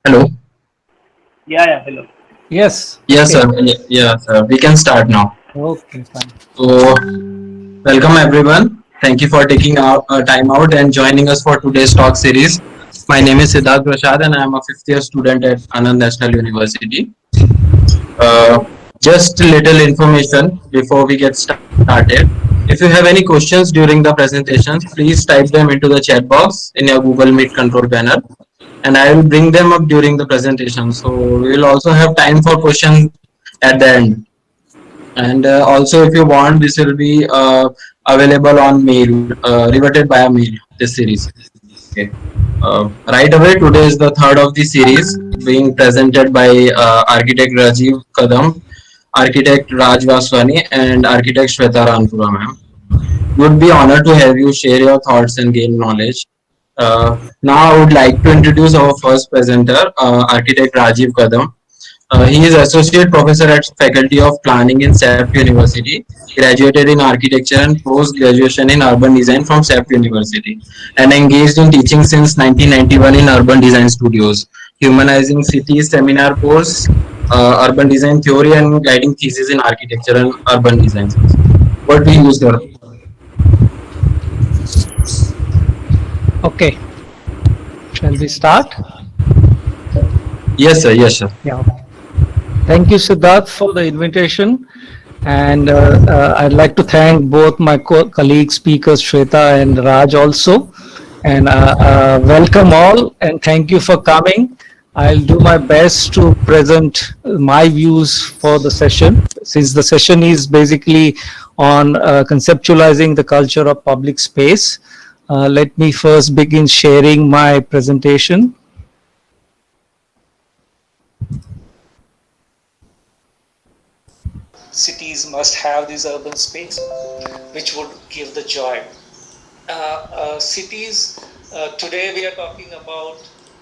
Hello. Yeah, yeah, hello. Yes. Yes, Okay. sir. Yes, sir. We can start now. Okay. Fine. So, welcome everyone. Thank you for taking our time out and joining us for today's talk series. My name is Siddharth Prasad and I am a fifth year student at Anand National University. Uh, just a little information before we get started. If you have any questions during the presentations, please type them into the chat box in your Google Meet control panel and I will bring them up during the presentation. So, we will also have time for questions at the end. And also, if you want, this will be available on mail, reverted via mail, this series. Okay. Right away, today is the third of the series being presented by architect Rajiv Kadam, architect Raj Vaswani, and architect Shweta Ranpura, ma'am. Would be honored to have you share your thoughts and gain knowledge. Now, I would like to introduce our first presenter, architect Rajiv Kadam. He is associate professor at Faculty of Planning in SAP University, graduated in architecture and post graduation in urban design from SAP University, and engaged in teaching since 1991 in urban design studios, humanizing cities seminar course, urban design theory, and guiding thesis in architecture and urban design. What we use there? Okay. Shall we start? Yes, sir. Yes, sir. Yeah. Thank you, Siddharth, for the invitation. And I'd like to thank both my colleague speakers, Shweta and Raj, also. And welcome all, and thank you for coming. I'll do my best to present my views for the session, since the session is basically on conceptualizing the culture of public space. Let me first begin sharing my presentation. Cities must have this urban space, which would give the joy. Cities, today we are talking about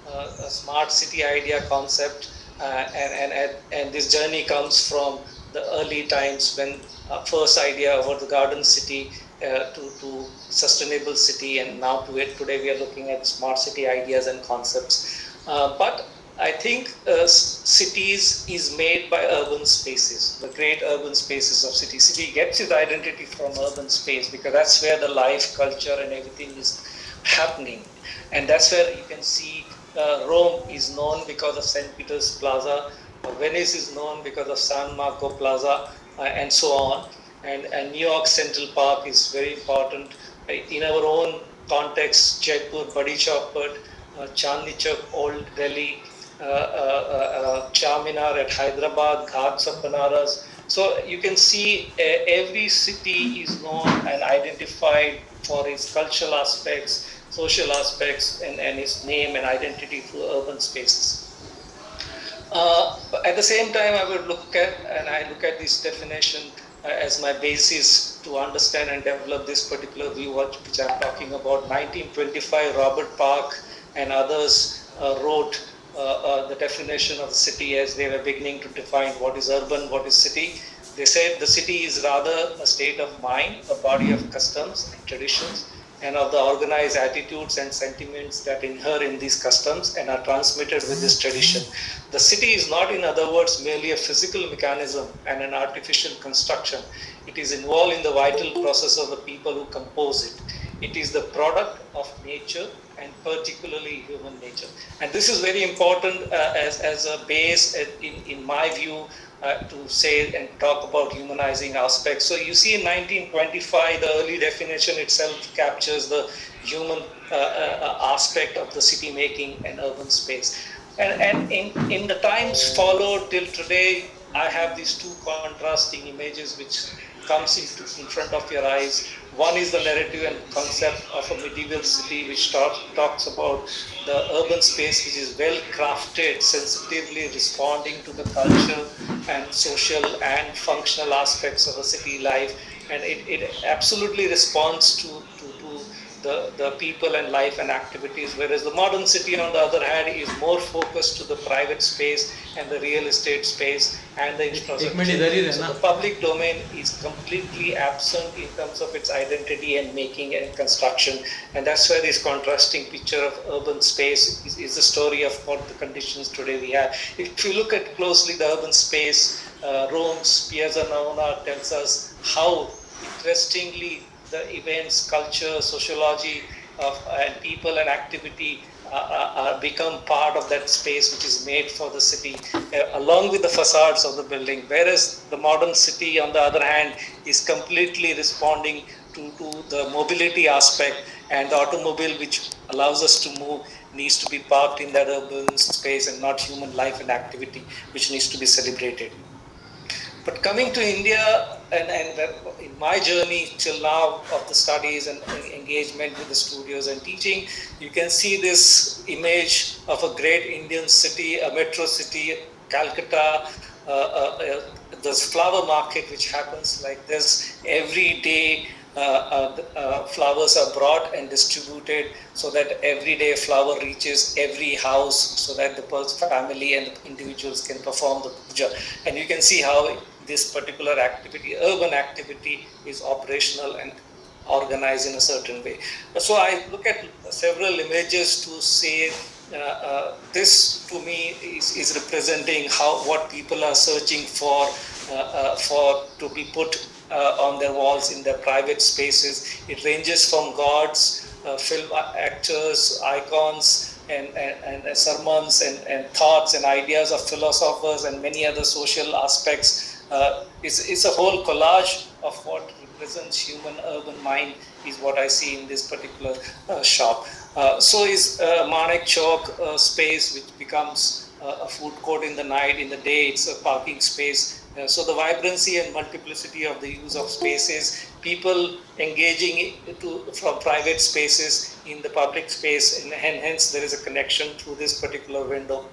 a smart city idea concept, and this journey comes from the early times when first idea about the garden city to sustainable city, and now to it today we are looking at smart city ideas and concepts. But I think cities is made by urban spaces, the great urban spaces of city. City gets its identity from urban space because that's where the life, culture, and everything is happening. And that's where you can see Rome is known because of St. Peter's Plaza, Venice is known because of San Marco Plaza, and so on. And New York Central Park is very important. In our own context, Jaipur, Badi Chowpatty, Chandni Chowk, Old Delhi, Charminar at Hyderabad, Ghats of Banaras. So you can see every city is known and identified for its cultural aspects, social aspects, and its name and identity through urban spaces. But at the same time, I will look at, and I look at this definition as my basis to understand and develop this particular view, which I'm talking about. 1925, Robert Park and others wrote the definition of the city as they were beginning to define what is urban, what is city. They said the city is rather a state of mind, a body of customs and traditions, and of the organized attitudes and sentiments that inhere in these customs and are transmitted with this tradition. The city is not, in other words, merely a physical mechanism and an artificial construction. It is involved in the vital process of the people who compose it. It is the product of nature and particularly human nature. And this is very important as a base in my view to say and talk about humanizing aspects. So you see in 1925, the early definition itself captures the human aspect of the city making and urban space. And in the times followed till today, I have these two contrasting images which comes in front of your eyes. One is the narrative and concept of a medieval city which talks about the urban space which is well crafted, sensitively responding to the culture and social and functional aspects of a city life. And it absolutely responds to the people and life and activities, whereas the modern city, on the other hand, is more focused to the private space and the real estate space and the infrastructure. So the public domain is completely absent in terms of its identity and making and construction, and that's where this contrasting picture of urban space is the story of what the conditions today we have. If you look at closely the urban space, Rome's Piazza Navona tells us how interestingly the events, culture, sociology and people and activity become part of that space which is made for the city, along with the facades of the building. Whereas the modern city, on the other hand, is completely responding to the mobility aspect, and the automobile, which allows us to move, needs to be parked in that urban space and not human life and activity, which needs to be celebrated. But coming to India, and in my journey till now of the studies and engagement with the studios and teaching, you can see this image of a great Indian city, a metro city, Calcutta, this flower market which happens like this every day. Flowers are brought and distributed so that every day flower reaches every house so that the family and the individuals can perform the puja. And you can see how this particular activity, urban activity, is operational and organized in a certain way. So I look at several images to say this to me is representing how what people are searching for to be put on their walls in their private spaces. It ranges from gods, film actors, icons, and sermons and thoughts and ideas of philosophers and many other social aspects. It's a whole collage of what represents human urban mind is what I see in this particular shop. So is Manek Chowk space, which becomes a food court in the night. In the day, it's a parking space. So the vibrancy and multiplicity of the use of spaces, people engaging from private spaces in the public space, and hence there is a connection through this particular window.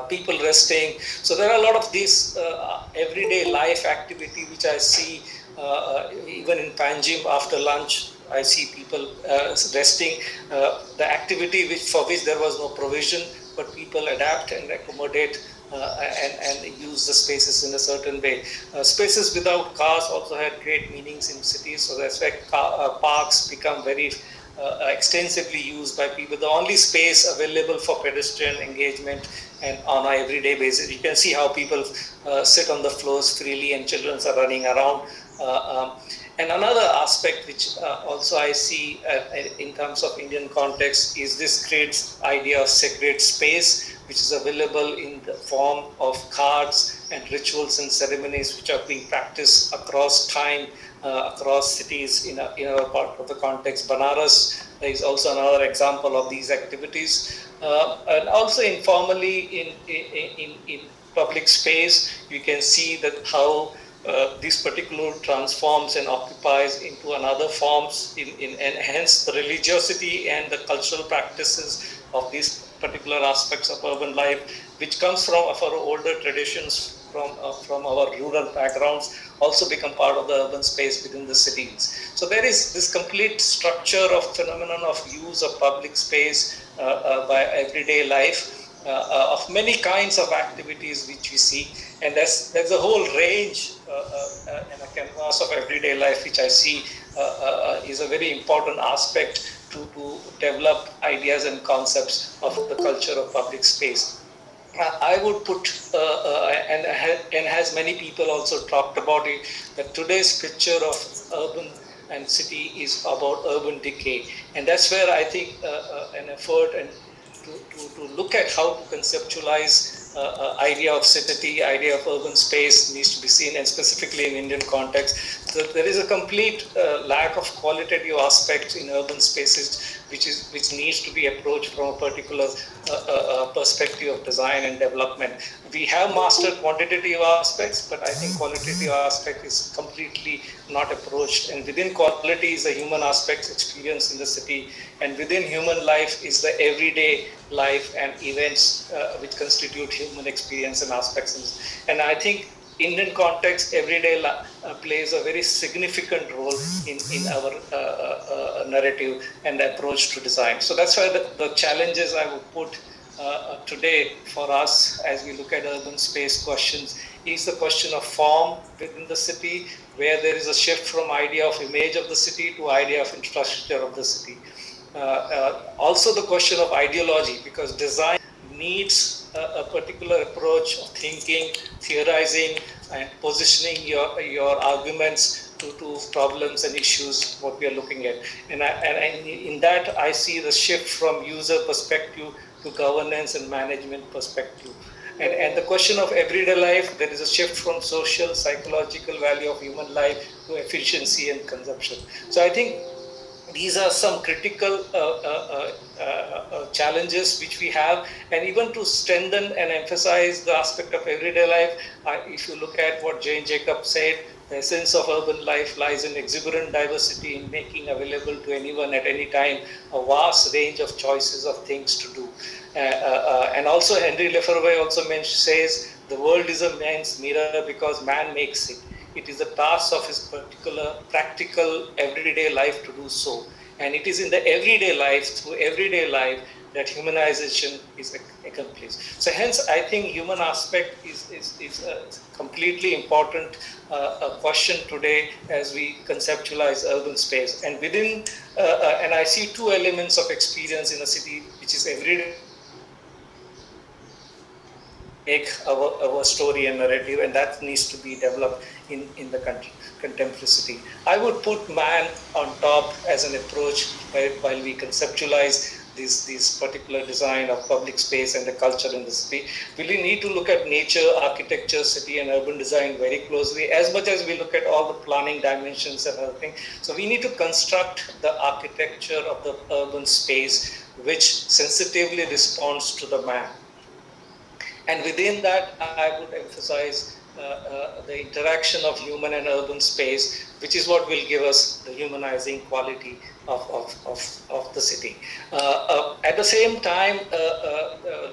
People resting. So there are a lot of these everyday life activity which I see even in Panjim after lunch. I see people resting. The activity for which there was no provision, but people adapt and accommodate and use the spaces in a certain way. Spaces without cars also had great meanings in cities. So that's why parks become very extensively used by people. The only space available for pedestrian engagement and on an everyday basis. You can see how people sit on the floors freely and children are running around. And another aspect which also I see in terms of Indian context is this great idea of sacred space, which is available in the form of cards and rituals and ceremonies which are being practiced across time, across cities in our part of the context. Banaras is also another example of these activities. And also informally in public space, you can see that how this particular transforms and occupies into another forms and hence the religiosity and the cultural practices of these particular aspects of urban life, which comes from our older traditions from our rural backgrounds, also become part of the urban space within the cities. So there is this complete structure of phenomenon of use of public space by everyday life, of many kinds of activities which we see, and there's a whole range and a canvas of everyday life which I see is a very important aspect to develop ideas and concepts of the culture of public space. I would put, and has many people also talked about it, that today's picture of urban and city is about urban decay. And that's where I think an effort and to look at how to conceptualize idea of city, idea of urban space needs to be seen, and specifically in Indian context. So there is a complete lack of qualitative aspects in urban spaces, which needs to be approached from a particular perspective of design and development. We have mastered quantitative aspects, but I think qualitative aspect is completely not approached. And within quality is the human aspects experience in the city, and within human life is the everyday life and events which constitute human experience and aspects. And I think Indian context, everyday plays a very significant role in our narrative and approach to design. So that's why the challenges I would put today for us as we look at urban space questions is the question of form within the city, where there is a shift from idea of image of the city to idea of infrastructure of the city. Also the question of ideology, because design needs a particular approach of thinking, theorizing, and positioning your arguments to problems and issues what we are looking at. And in that, I see the shift from user perspective to governance and management perspective. And the question of everyday life, there is a shift from social, psychological value of human life to efficiency and consumption. So I think these are some critical challenges which we have. And even to strengthen and emphasize the aspect of everyday life, if you look at what Jane Jacobs said, the essence of urban life lies in exuberant diversity, in making available to anyone at any time a vast range of choices of things to do. And also Henry Lefebvre also says the world is a man's mirror because man makes it. It is the task of his particular practical everyday life to do so. And it is in the everyday life, through everyday life, that humanization is accomplished. So hence, I think human aspect is a completely important question today as we conceptualize urban space. And within, and I see two elements of experience in a city, which is everyday life and conceptual space, which make our story and narrative, and that needs to be developed in the contemporary city. I would put man on top as an approach while we conceptualize this particular design of public space and the culture in the city. We really need to look at nature, architecture, city and urban design very closely, as much as we look at all the planning dimensions and other things. So we need to construct the architecture of the urban space which sensitively responds to the man. And within that, I would emphasize the interaction of human and urban space, which is what will give us the humanizing quality of the city. At the same time,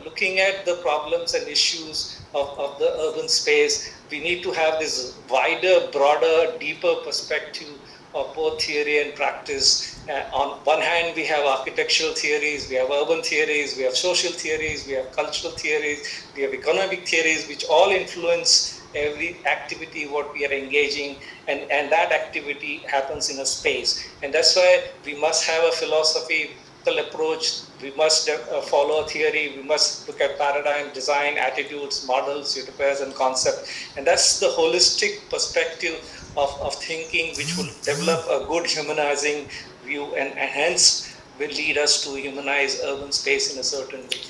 looking at the problems and issues of the urban space, we need to have this wider, broader, deeper perspective of both theory and practice. On one hand, we have architectural theories, we have urban theories, we have social theories, we have cultural theories, we have economic theories, which all influence every activity what we are engaging, and that activity happens in a space. And that's why we must have a philosophical approach. We must follow a theory. We must look at paradigm, design, attitudes, models, utopias, and concept. And that's the holistic perspective of thinking, which will develop a good humanizing view, and hence will lead us to humanize urban space in a certain way.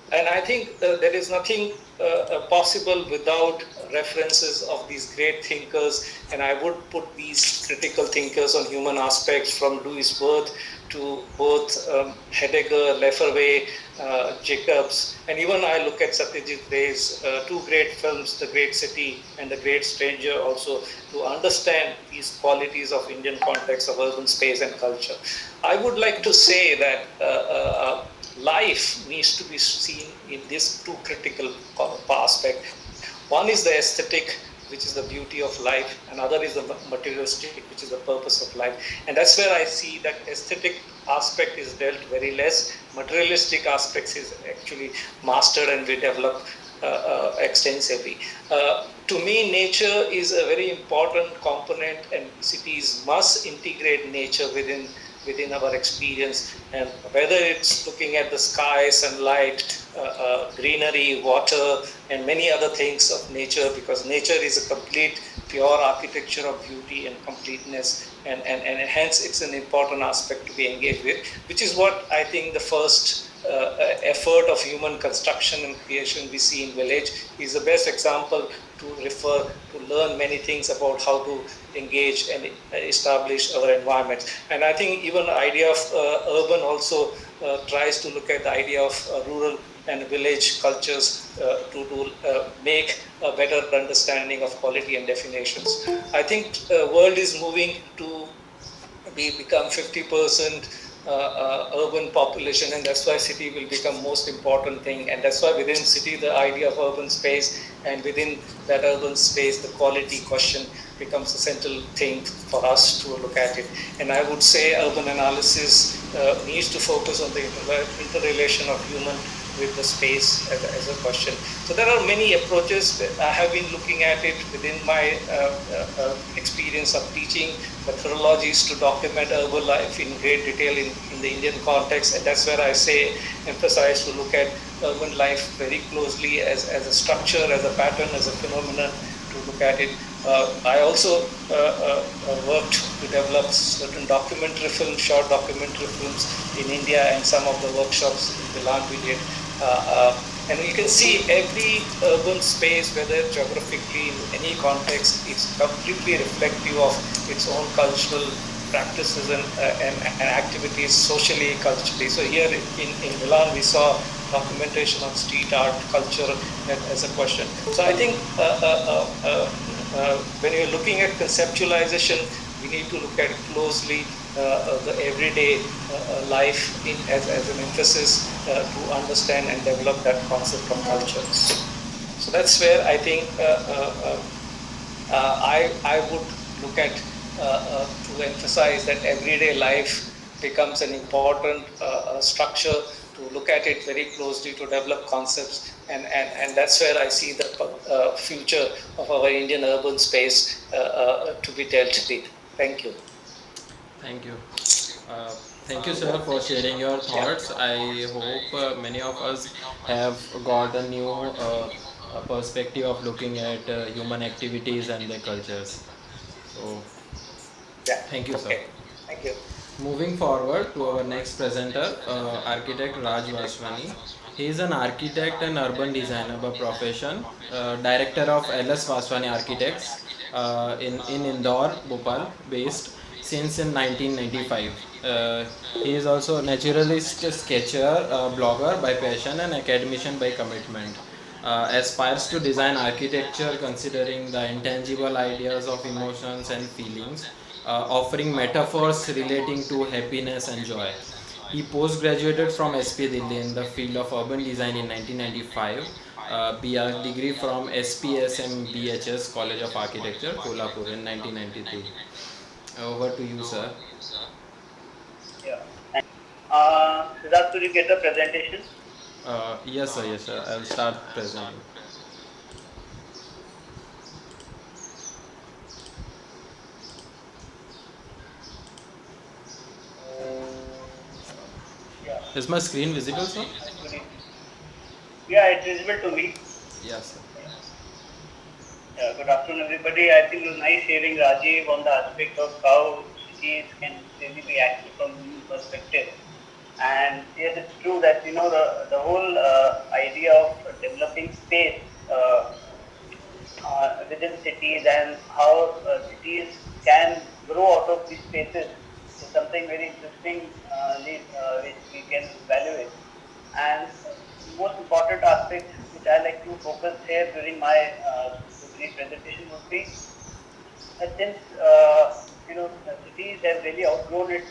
I think there is nothing possible without references of these great thinkers, and I would put these critical thinkers on human aspects from Louis Wirth to both Heidegger, Lefebvre, Jacobs, and even I look at Satyajit Ray's two great films, The Great City and The Great Stranger, also to understand these qualities of Indian context of urban space and culture. I would like to say that life needs to be seen in these two critical aspects. One is the aesthetic, which is the beauty of life, and other is the materialistic, which is the purpose of life. And that's where I see that aesthetic aspect is dealt very less. Materialistic aspects is actually mastered and we develop extensively. To me, nature is a very important component, and cities must integrate nature within our experience, and whether it's looking at the sky, sunlight, greenery, water, and many other things of nature, because nature is a complete, pure architecture of beauty and completeness, and hence it's an important aspect to be engaged with, which is what I think the first effort of human construction and creation we see in village is the best example to refer to learn many things about how to engage and establish our environments. And I think even the idea of urban also tries to look at the idea of rural and village cultures to make a better understanding of quality and definitions. I think the world is moving to become 50% urban population, and that's why city will become most important thing. And that's why within city, the idea of urban space, and within that urban space, the quality question becomes a central thing for us to look at it. And I would say urban analysis needs to focus on the interrelation of human with the space as a question. So there are many approaches. I have been looking at it within my experience of teaching methodologies to document urban life in great detail in the Indian context. And that's where I say, emphasize to look at urban life very closely as a structure, as a pattern, as a phenomenon, to look at it. I also worked to develop certain documentary films, short documentary films in India, and some of the workshops in Milan we did. And you can see every urban space, whether geographically in any context, it's completely reflective of its own cultural practices and activities socially, culturally. So here in Milan, we saw documentation of street art culture as a question. So I think when you're looking at conceptualization, we need to look at closely the everyday life as an emphasis to understand and develop that concept of culture. So that's where I think I would look at to emphasize that everyday life becomes an important structure to look at it very closely, to develop concepts, and that's where I see the future of our Indian urban space to be dealt with. Thank you. Thank you. Uh, Thank you, sir, for sharing your thoughts. I hope many of us have got a new perspective of looking at human activities and their cultures. So, Yeah. thank you, sir. Okay. Thank you. Moving forward to our next presenter, architect Raj Vaswani. He is an architect and urban designer by profession, director of LS Vaswani Architects in Indore, Bhopal, based since in 1995. He is also a naturalist, sketcher, blogger by passion, and academician by commitment. Aspires to design architecture considering the intangible ideas of emotions and feelings, offering metaphors relating to happiness and joy. He post-graduated from SP Delhi in the field of urban design in 1995, BR degree from SPSM BHS College of Architecture, Kolhapur in 1993. Over to you, sir. Yeah. Siddharth, could you get the presentation? Yes, sir. Yes, sir. I'll start presenting. Yeah. Is my screen visible, sir? Good evening. Yeah, it's visible to me. Yes, sir. Yeah, good afternoon, everybody. I think it was nice hearing Rajiv on the aspect of how cities can really be acted from human perspective. And yes, it's true that the whole idea of developing space within cities and how cities can grow out of these spaces is something very interesting which we can evaluate. And most important aspect which I like to focus here during my brief presentation would be since cities have really outgrown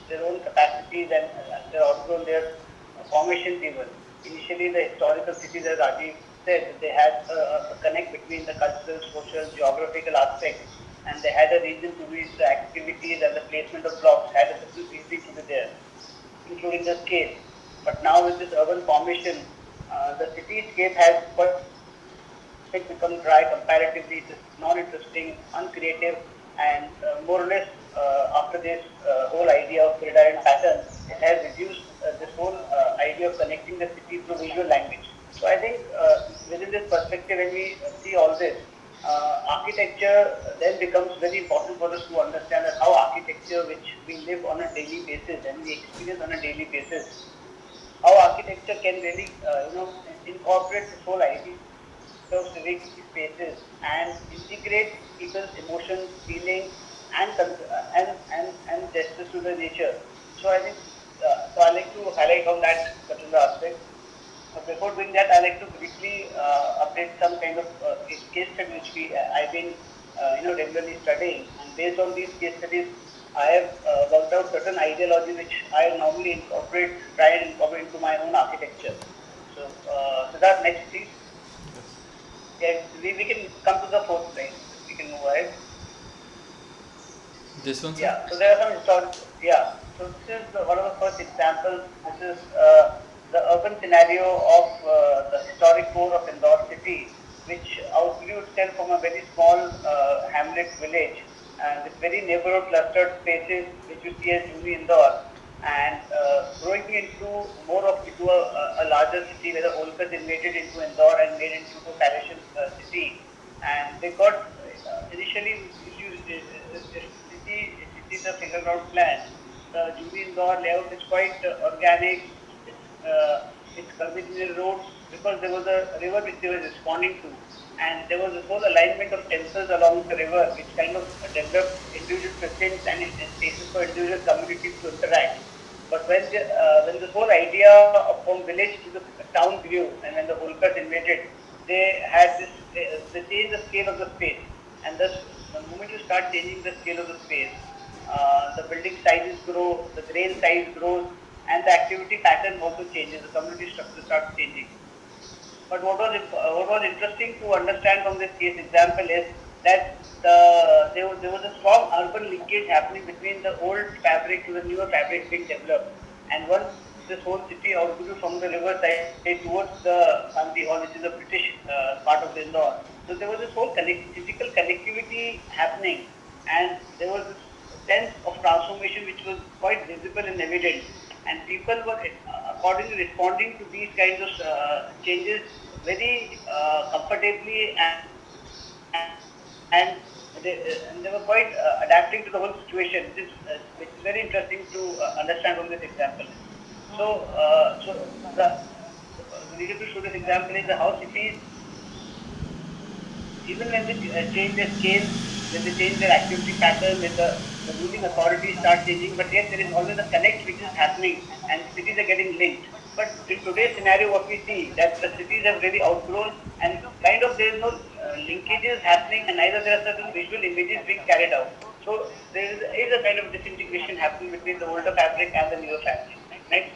their own capacities and they've outgrown their formations even. Initially, the historical cities, as Rajiv said, they had a connect between the cultural, social, geographical aspects, and they had a reason to which the activities and the placement of blocks had a certain reason to be there, including the scale. But now with this urban formation, the cityscape has quite become dry comparatively. It is non-interesting, uncreative, and more or less after this whole idea of grid and pattern, it has reduced this whole idea of connecting the city through visual language. So I think within this perspective, when we see all this, architecture then becomes very important for us to understand that how architecture, which we live on a daily basis and we experience on a daily basis, how architecture can really incorporate this whole idea of civic spaces and integrate people's emotions, feelings, and gestures to the nature. So I think so. I like to highlight on that particular aspect. Before doing that, I like to briefly update some kind of case study which I've been regularly studying, and based on these case studies, I have worked out certain ideology which I normally try and incorporate into my own architecture. So that next please. Yeah, we can come to the fourth slide. We can move ahead. This one, sir? Yeah, so there are some historical. Yeah, so this is one of the first examples. This is the urban scenario of the historic core of Indore city, which outgrew itself from a very small hamlet village and with very neighborhood clustered spaces, which you see as Juni Indore, and growing into a larger city where the Holkars invaded into Indore and made it into a palatial city, and they got initially, if you see the single road plan, the Jubilee Indore layout is quite organic. It's it's conventional roads because there was a river which they were responding to, and there was this whole alignment of temples along the river, which kind of developed individual precincts and spaces for individual communities to interact. But when this whole idea of from village to the town grew, and when the Holkars invaded, they changed the scale of the space, and thus the moment you start changing the scale of the space, the building sizes grow, the grain size grows, and the activity pattern also changes. The community structure starts changing. But what was interesting to understand from this case example is that there was a strong urban linkage happening between the old fabric to the newer fabric being developed. And once this whole city outgrew from the riverside towards the Gandhi Hall, which is a British part of the Indore, so there was this whole physical connectivity happening, and there was this sense of transformation which was quite visible and evident, and people were accordingly responding to these kinds of changes very comfortably, and they were quite adapting to the whole situation, which is very interesting to understand from this example. So the reason to show this example is how cities, even when they change their scale, when they change their activity pattern, when the ruling authorities start changing, but yet there is always a connect which is happening and cities are getting linked. But in today's scenario, what we see that the cities have really outgrown and kind of there is no linkages happening, and neither there are certain visual images being carried out. So is a kind of disintegration happening between the older fabric and the newer fabric. Next.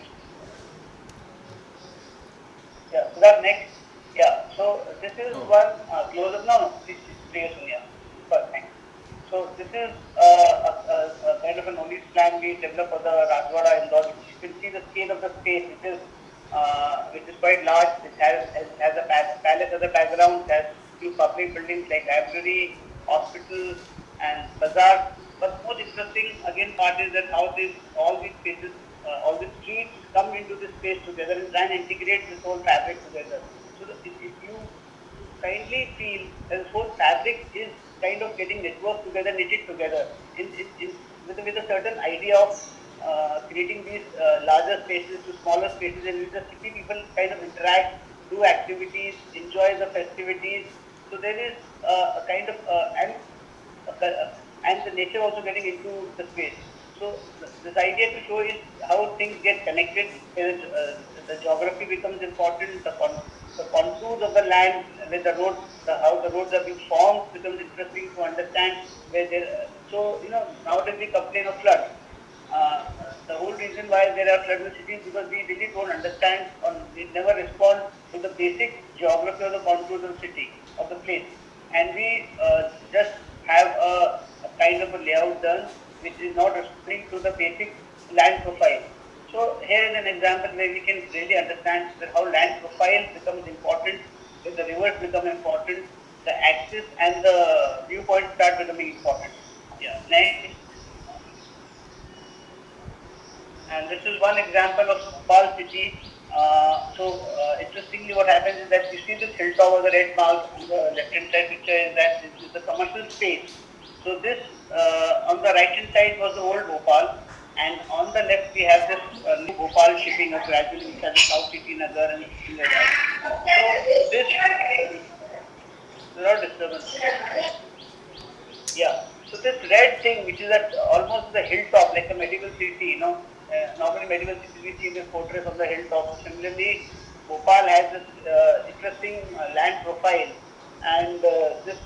Yeah, so that next. Yeah, so this is Oh, one close up. No, please, Sonia. First, thanks. So this is a kind of a knowledge plan we developed for the Rajwada Indore, which you can see the scale of the space, which is quite large. It has a palace as a background, has few public buildings like library, hospital, and bazaar. But most interesting again part is that how all these spaces, all the streets come into this space together and try and integrate this whole fabric together. So if you kindly feel that this whole fabric is kind of getting networked together, knitted together with a certain idea of creating these larger spaces to smaller spaces, and with the city people kind of interact, do activities, enjoy the festivities. So there is a kind of and the nature also getting into the space. So this idea to show is how things get connected. The geography becomes important. The contours of the land, with the roads, how the roads are being formed becomes interesting to understand. So nowadays we complain of floods. The whole reason why there are flood in cities because we really don't understand or we never respond to the basic geography of the contours of the city, of the place, and we just have a kind of a layout done which is not responding to the basic land profile. So here is an example where we can really understand that how land profile becomes important, when the rivers become important, the axis and the viewpoint start becoming important. Yeah. Next. And this is one example of Bhopal city. Interestingly, what happens is that you see this hilltop or the red mark on the left-hand side picture is that this is the commercial space. So this on the right-hand side was the old Bhopal, and on the left we have this new Bhopal shaping up gradually, which has the South City Nagar and things like that. So this, there are disturbances. Yeah. So this red thing, which is at almost the hilltop, like a medieval city, normally medieval cities we see the fortress on the hilltop. So similarly, Bhopal has this interesting land profile, and this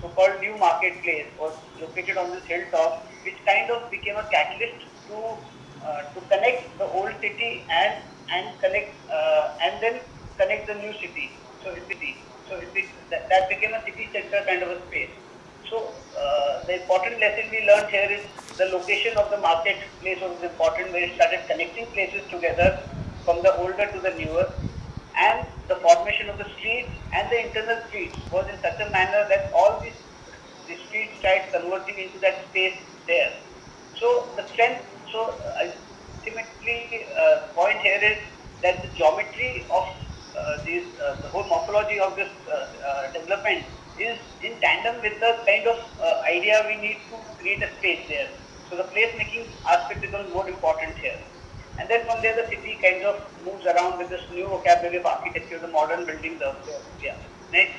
so-called new marketplace was located on this hilltop, which kind of became a catalyst to connect the old city and connect and then connect the new city. So that became a city center kind of a space. So the important lesson we learned here is the location of the marketplace was important, where it started connecting places together from the older to the newer, and the formation of the streets and the internal streets was in such a manner that all these the streets started converging into that space there. So the strength, so ultimately, the point here is that the geometry of the whole morphology of this development is in tandem with the kind of idea we need to create a space there. So the place making aspect becomes more important here. And then from there, the city kind of moves around with this new vocabulary of architecture, the modern buildings out there. Yeah. Next.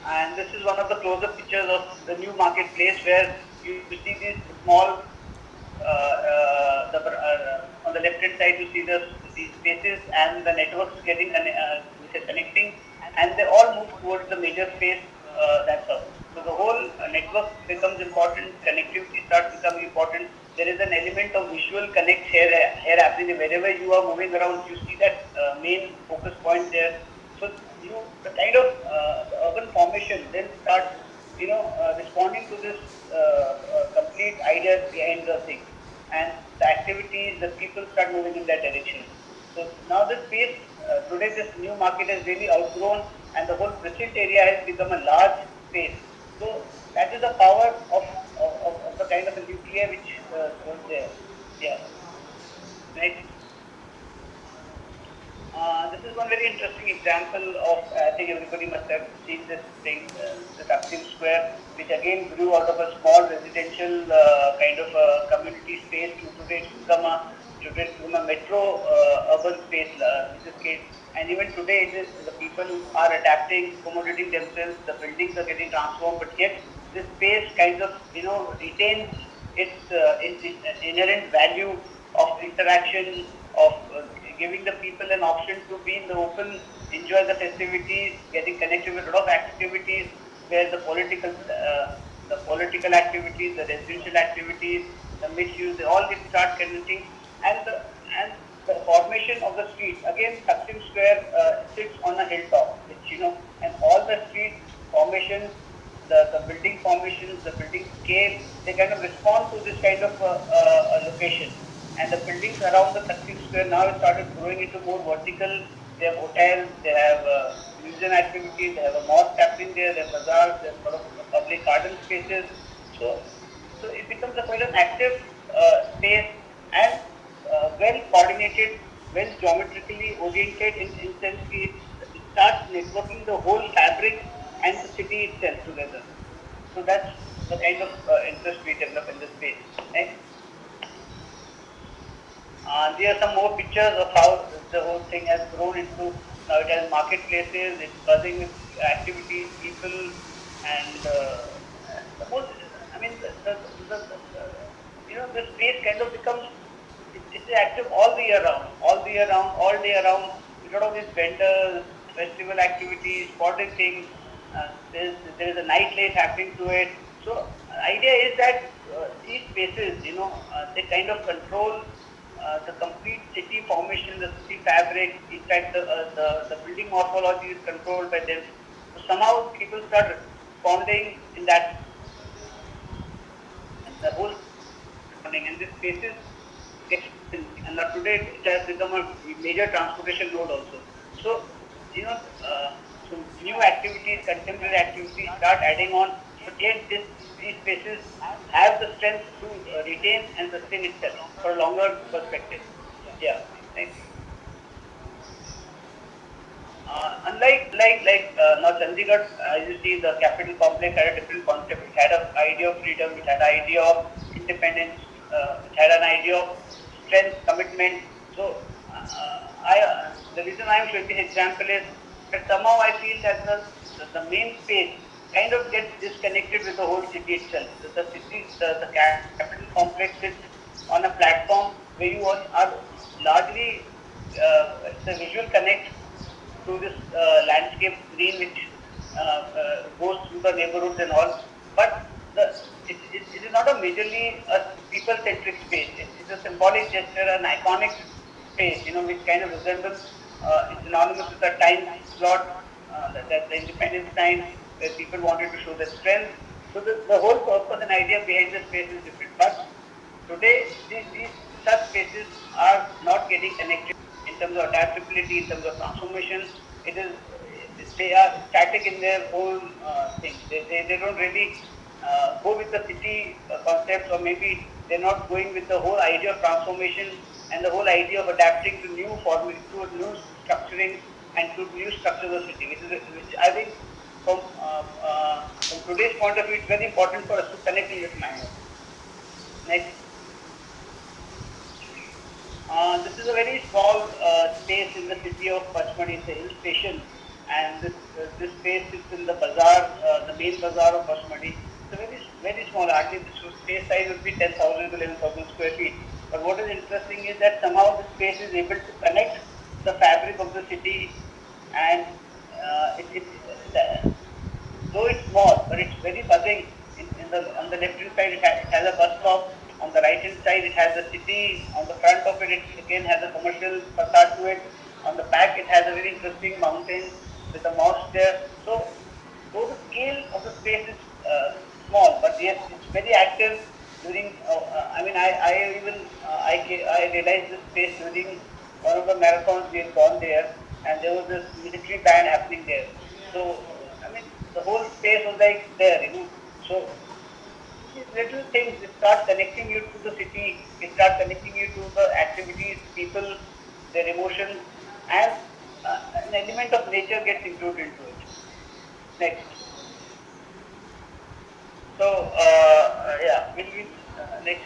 And this is one of the closer pictures of the new marketplace, where you see these small on the left hand side you see these spaces and the networks getting which are connecting, and they all move towards the major space, that's how. So the whole network becomes important, connectivity starts becoming important. There is an element of visual connect here happening wherever you are moving around. You see that main focus point there. So the kind of the urban formation then starts responding to this complete ideas behind the thing, and the activities, the people start moving in that direction. So now the space today, this new market has really outgrown, and the whole present area has become a large space. So that is the power of the kind of a nuclear which was there. Yeah. Next. This is one very interesting example of, I think everybody must have seen this thing, the Taksim Square, which again grew out of a small residential kind of a community space to today it's become a metro urban space in this case. And even today, the people are adapting, accommodating themselves, the buildings are getting transformed, but yet this space kind of, retains its inherent value of interaction, of giving the people an option to be in the open, enjoy the festivities, getting connected with a lot of activities where the political activities, the residential activities, the mixed use, they all get start connecting, and the formation of the streets. Again, Taksim Square sits on a hilltop, which and all the street formations, the building formations, the building scale, they kind of respond to this kind of location. And the buildings around the Taksim Square now have started growing into more vertical. They have hotels, they have museum activities, they have a mosque happening there, they have bazaars, they have sort of public garden spaces. So, so it becomes a quite an active space, and well coordinated, well geometrically oriented in sense it starts networking the whole fabric and the city itself together. So that's the kind of interest we develop in this space. Next. There are some more pictures of how the whole thing has grown into. Now it has marketplaces, it's buzzing with activities, people, and the most. I mean, the space kind of becomes it's active all the year round, all day around. A lot of these vendors, festival activities, sporting things. There is a nightlife happening to it. So idea is that these spaces, they kind of control the complete city formation, the city fabric. In fact, the building morphology is controlled by them. So somehow people start responding in that, and the whole responding, and these spaces get, and now today it has become a major transportation node also. So you know, so new activities, contemporary activities start adding on, but yet these spaces have the strength to retain and sustain itself for a longer perspective. Yeah. Thanks. Unlike now Chandigarh, you see the capital complex had a different concept. It had an idea of freedom, it had an idea of independence, it had an idea of strength, commitment. So the reason I am showing this example is that somehow I feel that the main space kind of gets disconnected with the whole city itself. The capital complex sits on a platform where you all are largely it's a visual connect through this landscape screen which goes through the neighborhoods and all. But the it is not a majorly a people-centric space. It's a symbolic gesture, an iconic space, which kind of resembles, it's synonymous with the time slot, that the independence time where people wanted to show their strength. So the whole purpose and idea behind the space is different. But today, these such spaces are not getting connected in terms of adaptability, in terms of transformation. It is they are static in their own thing. They don't really go with the city concepts, or maybe they're not going with the whole idea of transformation and the whole idea of adapting to new form, to new structuring and to new structures of city, which I think from today's point of view, it's very important for us to connect in this manner. Next. This is a very small space in the city of Pachmadi. It's a hill station, and this space sits in the bazaar, the main bazaar of Pachmadi. It's a very small. Hardly this space size would be 10,000 to 11,000 square feet. But what is interesting is that somehow the space is able to connect the fabric of the city, and though it's small, but it's very buzzing. On the left hand side, it has a bus stop. On the right hand side, it has the city. On the front of it, it again has a commercial facade to it. On the back, it has a very interesting mountain with a mosque there. So, though the scale of the space is small, but yes, it's very active during. I mean, I even I realized this space during one of the marathons we had gone there, and there was this military band happening there. So, I mean, the whole space was like there. So these little things, it start connecting you to the city, it start connecting you to the activities, people, their emotions, and an element of nature gets included into it. Next. So, yeah, next.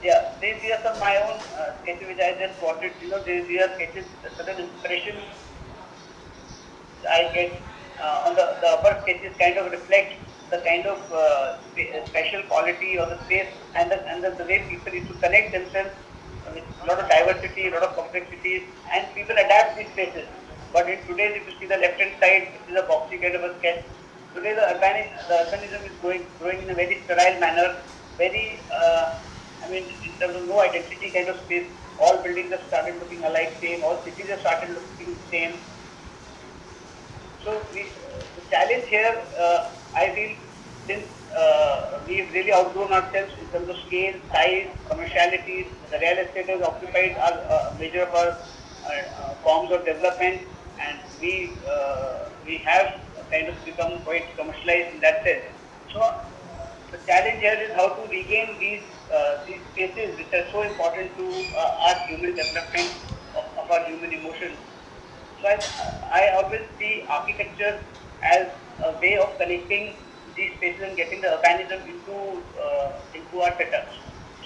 Yeah, these are some my own sketches which I just wanted. These are sketches, certain inspirations I get on the upper sketches kind of reflect the kind of special quality of the space, and the way people used to connect themselves with a lot of diversity, a lot of complexities, and people adapt these spaces. But in today's, if you see the left hand side, which is a boxy kind of a sketch, today the urbanism is growing in a very sterile manner, very I mean, in terms of no identity kind of space. All buildings have started looking alike, same. All cities have started looking same. So the challenge here, I feel, since we've really outgrown ourselves in terms of scale, size, commercialities, the real estate has occupied our major of our forms of development, and we have kind of become quite commercialized in that sense. So the challenge here is how to regain these spaces which are so important to our human development of our human emotions. So I always see architecture as a way of connecting these spaces and getting the urbanism into our setups.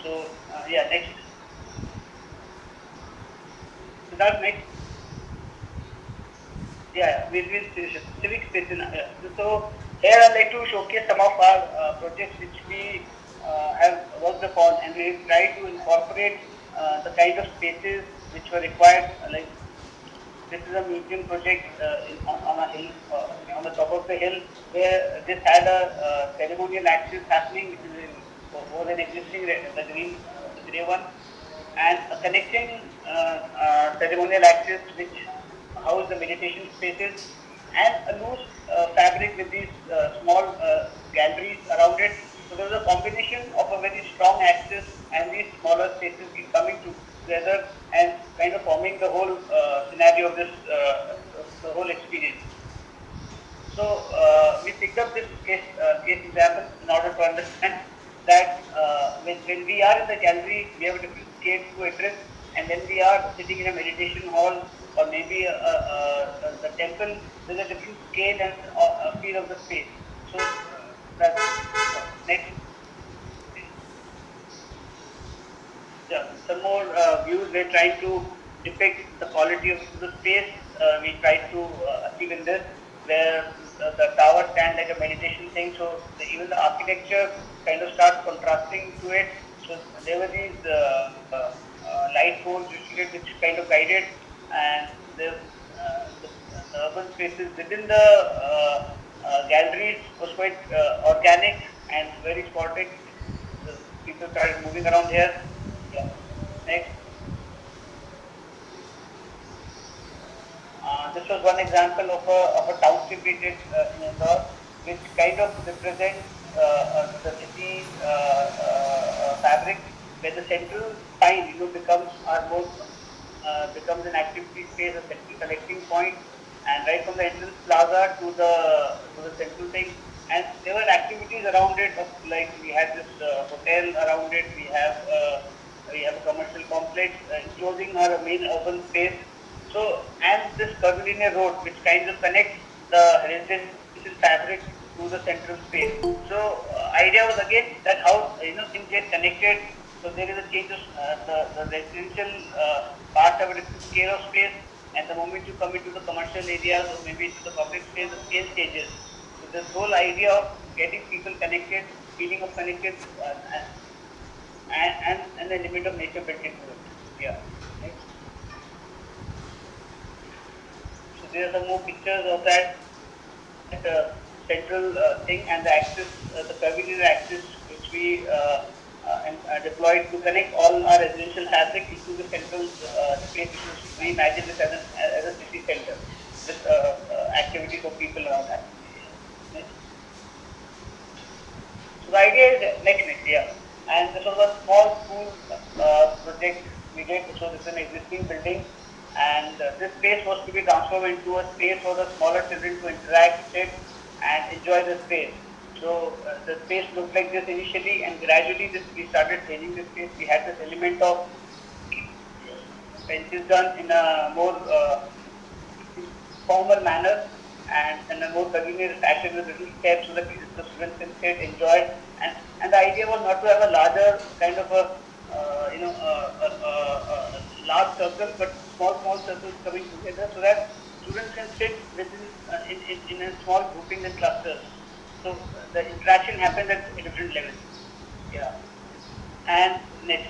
So yeah, next. So that next. Yeah, we'll civic space. So here I'd like to showcase some of our projects which we have worked upon, and we try to incorporate the kind of spaces which were required, like this is a museum project on a hill, on the top of the hill, where this had a ceremonial axis happening, which is was an existing the green, the grey one, and a connecting ceremonial axis which house the meditation spaces, and a loose fabric with these small galleries around it. So there was a combination of a very strong axis and these smaller spaces coming together and kind of forming the whole scenario of this, the whole experience. So we picked up this case example in order to understand that when we are in the gallery, we have a different scale to address, and when we are sitting in a meditation hall or maybe the temple, there's a different scale and feel of the space. So that's next. Yeah, some more views we're trying to depict the quality of the space. We try to achieve in this, where the tower stand like a meditation thing. So even the architecture kind of starts contrasting to it. So there were these light poles which kind of guided, and the urban spaces within the galleries was quite organic and very sporadic. The people started moving around here. Yeah. Next. This was one example of a township we did in Indore, which kind of represents the city fabric, where the central spine, becomes our more becomes an activity space, a central collecting point, and right from the entrance plaza to the central thing. And there were activities around it, of like we had this hotel around it. We have a commercial complex enclosing our main urban space. So, and this curvilinear road, which kind of connects the residential fabric to the central space. So, idea was again that how things get connected. So there is a change of the residential part of it is to scale of space, and the moment you come into the commercial areas or maybe into the public space, the scale changes. So this whole idea of getting people connected, feeling of connected, and the element of nature built into it. Yeah. Next. So there are some more pictures of that central thing and the curvilinear axis which we deployed to connect all our residential fabric into the central space, which was we imagine this as a city center with activities of people around that. Next. So the idea is next, yeah. And this was a small school project we did. So this is an existing building, and this space was to be transformed into a space for the smaller children to interact, sit, and enjoy the space. So the space looked like this initially, and gradually this we started changing the space. We had this element of benches done in a more formal manner and in a more convenient fashion with little steps so that the students can sit, enjoy. And the idea was not to have a larger kind of a large circle, but small circles coming together so that students can sit within in a small groupings and clusters. So the interaction happens at different levels. Yeah. And next.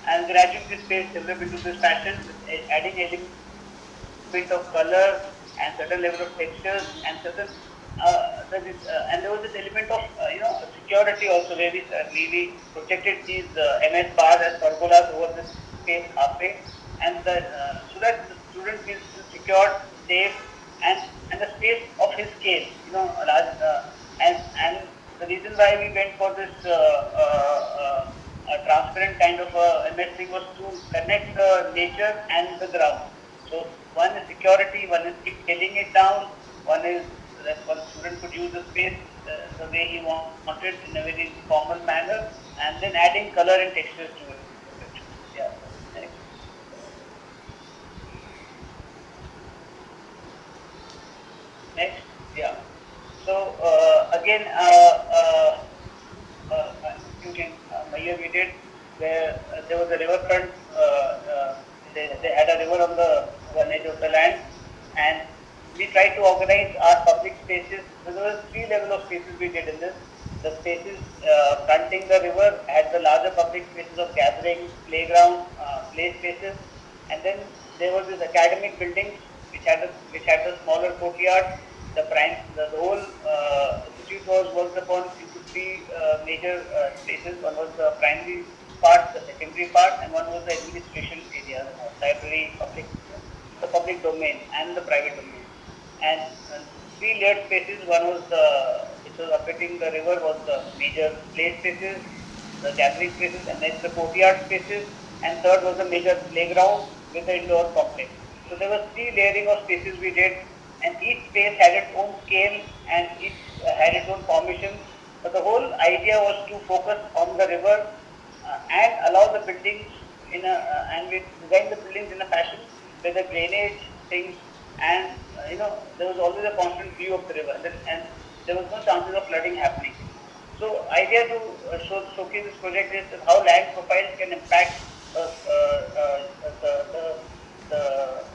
And gradually this space developed into this fashion with adding element of color and certain level of textures and certain and there was this element of security also, where we projected these MS bars as pergolas over this space halfway, and so that the student feels secured, safe, and the space of his scale, large, and the reason why we went for this a transparent kind of a MS thing was to connect the nature and the ground. So one is security, one is scaling it down, one is that one student could use the space the way he wanted in a very formal manner, and then adding color and textures to it. Yeah. Next. Next. Yeah. So again, institute in Mayer we did, where there was a riverfront. They had a river on the one edge of the land, and we tried to organize our public spaces. So there were three levels of spaces we did in this. The spaces fronting the river had the larger public spaces of gatherings, playground, play spaces, and then there were these academic buildings which had the smaller courtyards. The whole institute was worked upon into three major spaces. One was the primary part, the secondary part, and one was the administration area, library, the public domain and the private domain. And three layered spaces. One was which was affecting the river was the major play spaces, the gathering spaces, and next the courtyard spaces, and third was the major playground with the indoor complex. So there was three layering of spaces we did, and each space had its own scale and each had its own formations. But the whole idea was to focus on the river and allow the buildings and we designed the buildings in a fashion where the drainage things and there was always a constant view of the river, and there was no chances of flooding happening. So idea to showcase this project is that how land profiles can impact the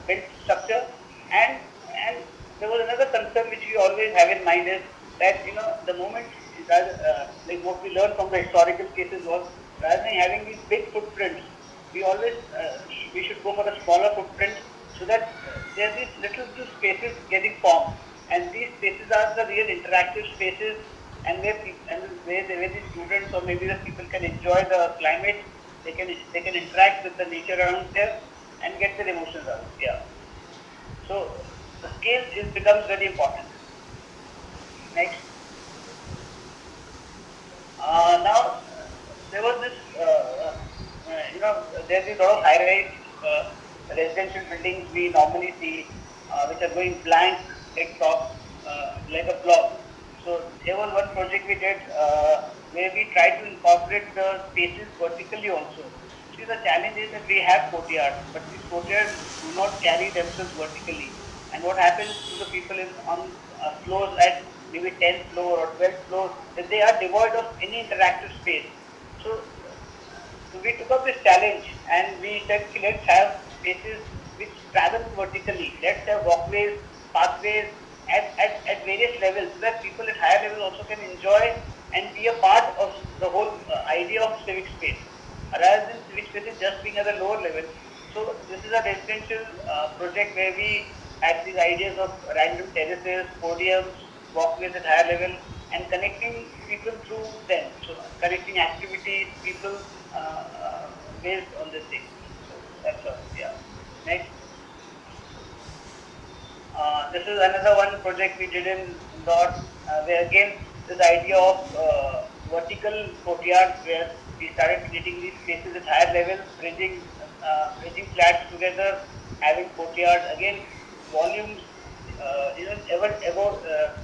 built structure, and and there was another concern which we always have in mind is that the moment like what we learned from the historical cases was, rather than having these big footprints, we always we should go for a smaller footprint so that there are these little spaces getting formed, and these spaces are the real interactive spaces, and where the students or maybe the people can enjoy the climate, they can interact with the nature around there and get their emotions out. Yeah. So the scale is becomes very important. Next. Now, there was this, there's a lot of high-rise residential buildings we normally see, which are going blank, like a block. So there was one project we did where we tried to incorporate the spaces vertically also. See, the challenge is that we have courtyards, but these courtyards do not carry themselves vertically. And what happens to the people on floors at maybe 10th floor or 12th floor, that they are devoid of any interactive space. So we took up this challenge and we said, "Okay, let's have spaces which travel vertically. Let's have walkways, pathways at various levels so that people at higher levels also can enjoy and be a part of the whole idea of civic space, rather than civic spaces just being at the lower level." So this is a residential project where we had these ideas of random terraces, podiums, walkways at higher level, and connecting people through them. So connecting activities, people based on this thing. So that's all. Yeah. Next. This is another one project we did in Indore, where again this idea of vertical courtyards, where we started creating these spaces at higher levels, bridging flats together, having courtyards. Again, volumes,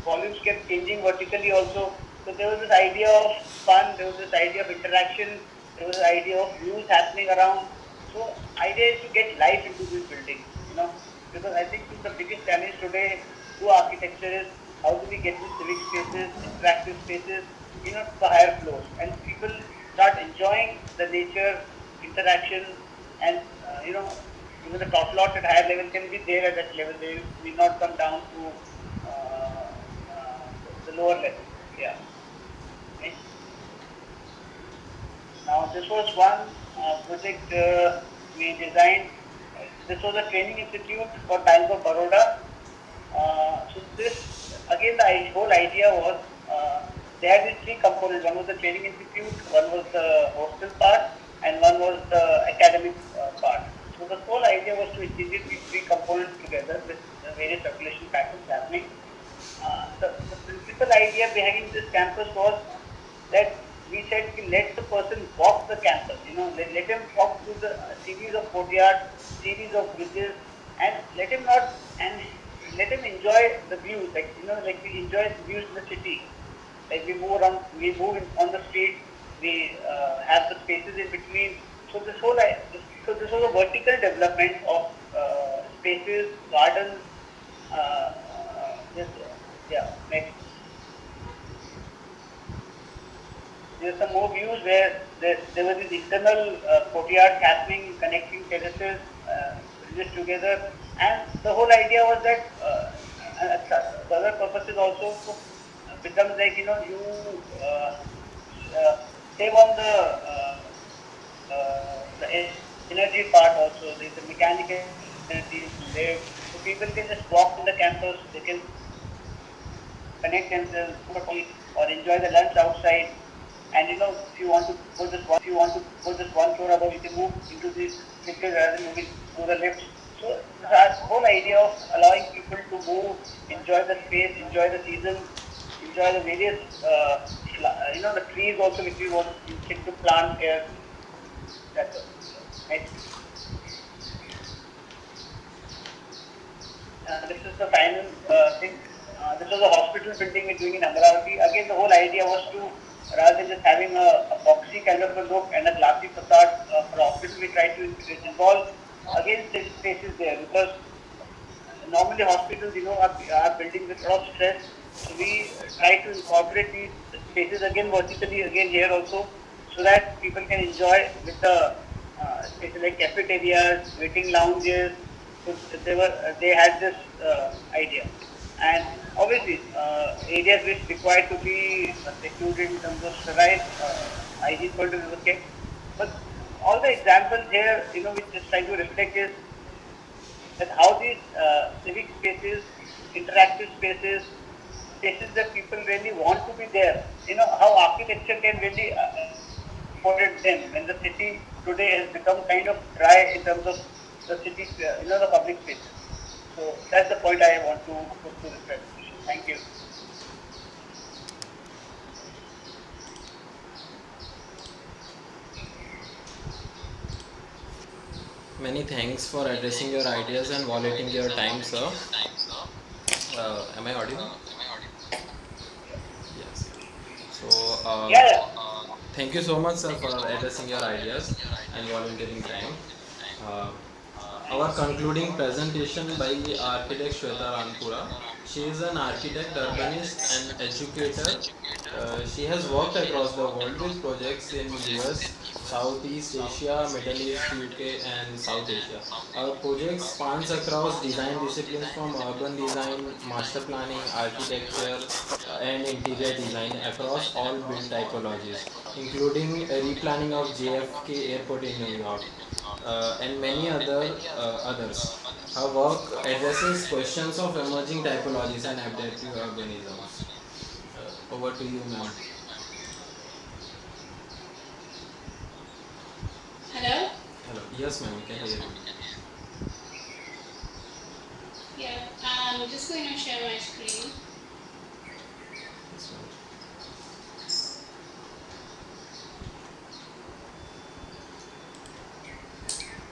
volumes kept changing vertically also. So there was this idea of fun, there was this idea of interaction, there was this idea of views happening around. So idea is to get life into these buildings, because I think the biggest challenge today to architecture is how do we get these civic spaces, interactive spaces, to the higher floors, and people start enjoying the nature, interaction, and even the top lots at higher level can be there at that level. They will not come down to the lower level. Yeah. Next. Now, this was one project we designed. This was a training institute for Bank of Baroda. So this, again, the whole idea was they had these three components. One was the training institute, one was the hostel part, and one was the academic part. So the whole idea was to integrate these three components together with the various circulation patterns happening. The principal idea behind this campus was that we said, let the person walk the campus, let him walk through the series of courtyards, series of bridges, and let him enjoy the views, like we enjoy the views in the city. Like we move around, we move on the street, we have the spaces in between. So this was a vertical development of spaces, gardens. Just yeah, next. There's some more views where there were these internal courtyards happening, connecting terraces, bridges together, and the whole idea was that the other purposes also becomes like you save on the energy part also. There's the mechanical energy live, so people can just walk in the campus. They can connect themselves, go for tea, or enjoy the lunch outside. And if you want to go just one floor above, you can move into these pictures rather than moving through the lifts. So the whole idea of allowing people to move, enjoy the space, enjoy the seasons, enjoy the various, the trees also which we want intend to plant here. That's all. Next. This is the final thing. This was a hospital building we're doing in Amaravati. Again, the whole idea was to, rather than just having a boxy kind of a look and a glassy facade for a hospital, we tried to involve again civic spaces there, because normally hospitals, are buildings with a lot of stress. So we try to incorporate these spaces again vertically, again here also, so that people can enjoy with the spaces like cafeterias, waiting lounges. So they had this idea, and obviously areas which require to be secluded in terms of sterile hygiene point of view was kept. But all the examples here, which just trying to reflect is that how these civic spaces, interactive spaces, spaces that people really want to be there, how architecture can really afforded them when the city today has become kind of dry in terms of the city, the public spaces. So that's the point I want to put to this presentation. Thank you. Many thanks for addressing your ideas and volunteering your time, sir. Am I audible? Yes. So, Yeah, yeah. thank you so much, sir, for addressing your ideas and volunteering time. Uh, our concluding presentation by architect Shweta Ranpura. She is an architect, urbanist, and educator. She has worked across the world with projects in US, Southeast Asia, Middle East, UK, and South Asia. Our project spans across design disciplines from urban design, master planning, architecture, and interior design across all build typologies, including replanning of JFK Airport in New York and many others. Her work addresses questions of emerging typologies and adaptive urbanisms. Over to you, ma'am. Hello? Hello. Yes, ma'am. We can hear you. Yeah, I'm just going to share my screen. Yes, ma'am.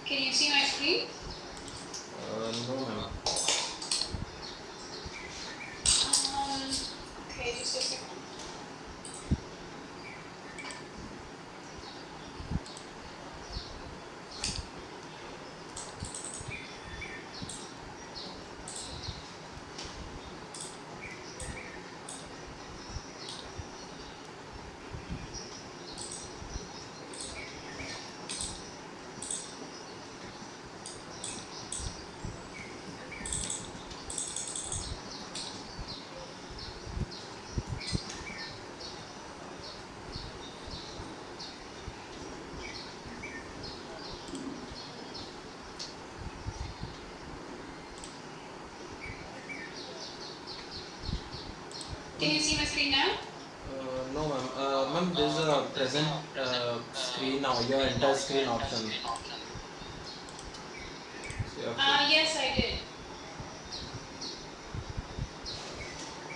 Can you see my screen? No, ma'am. Um, okay, just a second. Can you see my screen now? No, ma'am. Ma'am, there's a present screen now. Your entire screen option. So you have to. Yes, I did.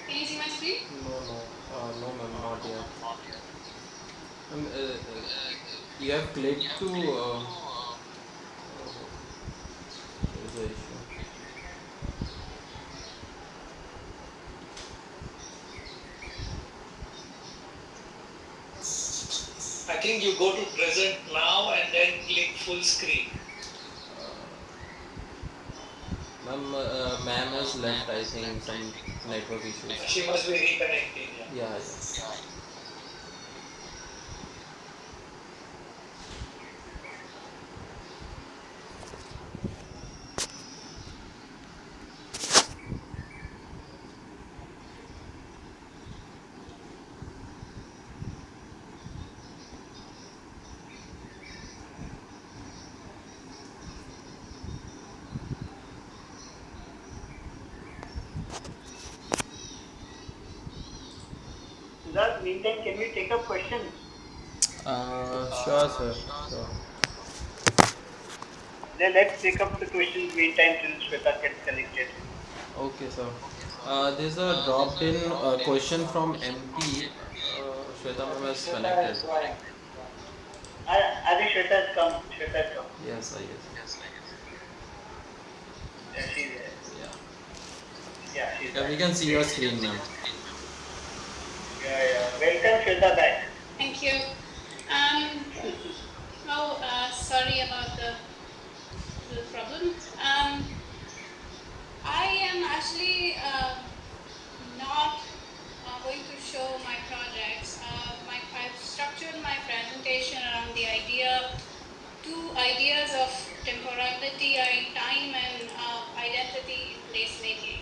Can you see my screen? No, no. No, ma'am. Not yet. Ma'am, you have clicked to. Oh, there's a issue. I think you go to present now and then click full screen. Ma'am has left. I think some network issues. She must be reconnecting. Yeah. Yeah, yeah. Siddharth, meantime, can we take up questions? Sure, sir. Sure. Then let's take up the questions meantime till Shweta gets connected. Okay, sir. There's a dropped in question from MP. Shweta ma'am has connected. I think Shweta has come. Shweta has come. Yes, I guess. Yeah, she's there. Yeah. Yeah, she's Yeah, we back. can see your screen, ma'am. Yeah, yeah. Welcome, Shweta, back. Thank you. Um, sorry about the little problem. I am actually not going to show my projects. I've structured my presentation around two ideas of temporality, time, and identity in placemaking.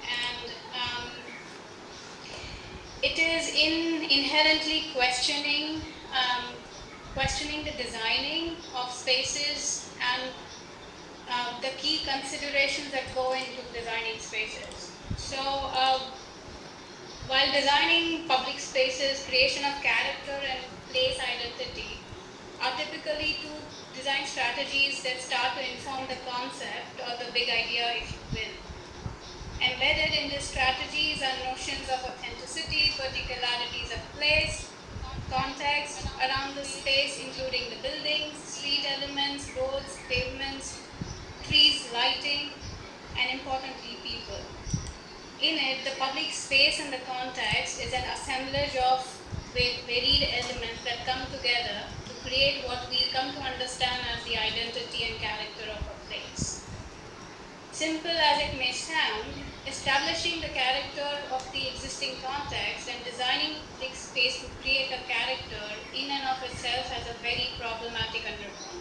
And it is inherently questioning the designing of spaces and the key considerations that go into designing spaces. So, while designing public spaces, creation of character and place identity are typically two design strategies that start to inform the concept or the big idea, if you will. Embedded in these strategies are notions of authenticity, particularities of place, context around the space, including the buildings, street elements, roads, pavements, trees, lighting, and importantly, people. In it, the public space and the context is an assemblage of varied elements that come together to create what we come to understand as the identity and character of a place. Simple as it may sound, establishing the character of the existing context and designing public space to create a character in and of itself has a very problematic undertone.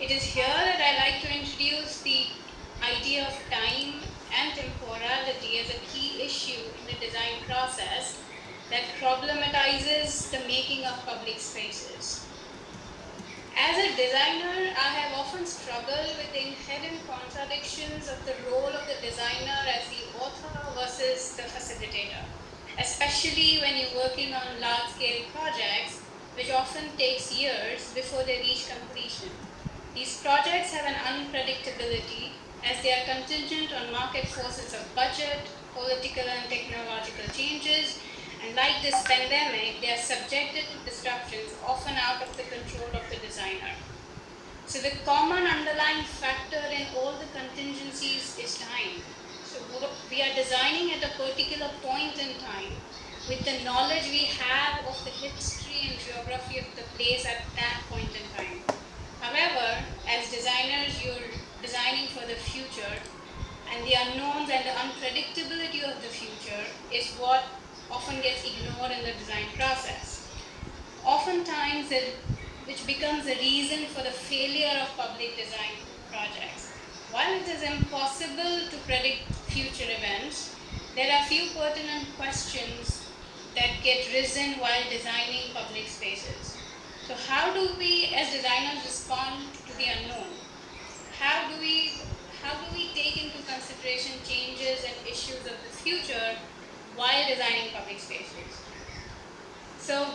It is here that I like to introduce the idea of time and temporality as a key issue in the design process that problematizes the making of public spaces. As a designer, I have often struggled with the inherent contradictions of the role of the designer as the author versus the facilitator, especially when you're working on large-scale projects, which often takes years before they reach completion. These projects have an unpredictability as they are contingent on market forces of budget, political and technological changes, and like this pandemic, they are subjected to disruptions often out of the control of the designer. So the common underlying factor in all the contingencies is time. So we are designing at a particular point in time with the knowledge we have of the history and geography of the place at that point in time. However, as designers, you're designing for the future, and the unknowns and the unpredictability of the future is what often gets ignored in the design process. Oftentimes, which becomes a reason for the failure of public design projects. While it is impossible to predict future events, there are few pertinent questions that get risen while designing public spaces. So how do we as designers respond to the unknown? How do we how do we take into consideration changes and issues of the future while designing public spaces? So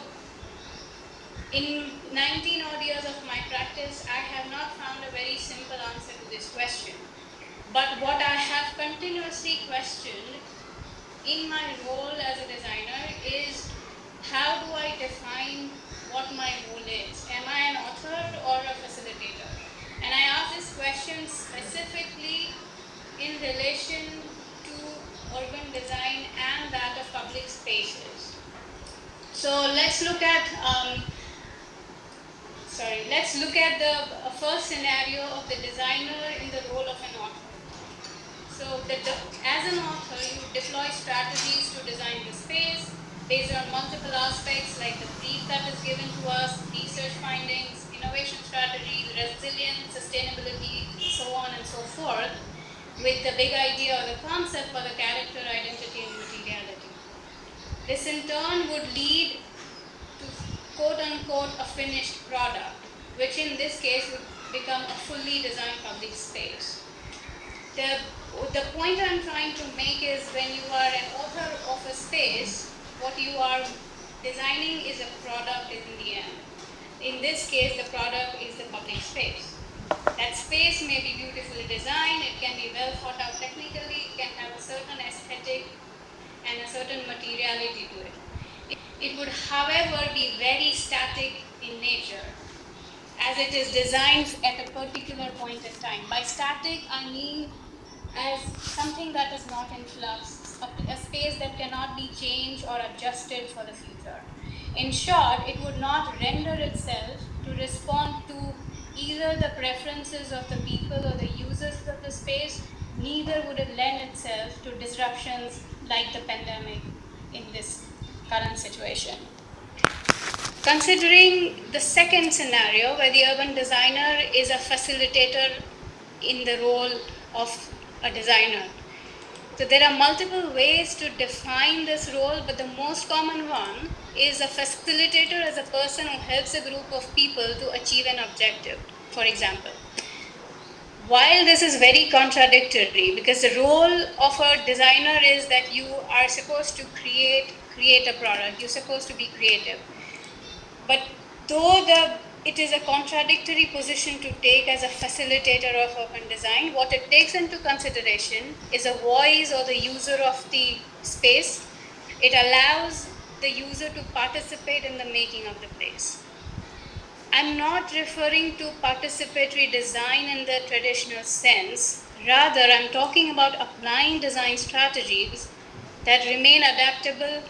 in 19 odd years of my practice, I have not found a very simple answer to this question. But what I have continuously questioned in my role as a designer is, how do I define what my role is? Am I an author or a facilitator? And I ask this question specifically in relation to urban design and that of public spaces. So let's look at the first scenario of the designer in the role of an author. So as an author, you deploy strategies to design the space based on multiple aspects like the brief that is given to us, research findings, innovation strategies, resilience, sustainability, so on and so forth, with the big idea or the concept for the character, identity, and materiality. This in turn would lead to quote unquote a finished product, which in this case would become a fully designed public space. The, the point I'm trying to make is, when you are an author of a space, what you are designing is a product in the end. In this case, the product is the public space. That space may be beautifully designed, it can be well thought out technically, it can have a certain aesthetic and a certain materiality to it. It would, however, be very static in nature, as it is designed at a particular point in time. By static, I mean as something that is not in flux, a space that cannot be changed or adjusted for the future. In short, it would not render itself to respond to either the preferences of the people or the users of the space, neither would it lend itself to disruptions like the pandemic in this current situation. Considering the second scenario, where the urban designer is a facilitator in the role of a designer. So there are multiple ways to define this role, but the most common one is a facilitator as a person who helps a group of people to achieve an objective, for example. While this is very contradictory, because the role of a designer is that you are supposed to create a product, you're supposed to be creative. But though it is a contradictory position to take as a facilitator of urban design, what it takes into consideration is a voice or the user of the space. It allows the user to participate in the making of the place. I'm not referring to participatory design in the traditional sense. Rather, I'm talking about applying design strategies that remain adaptable,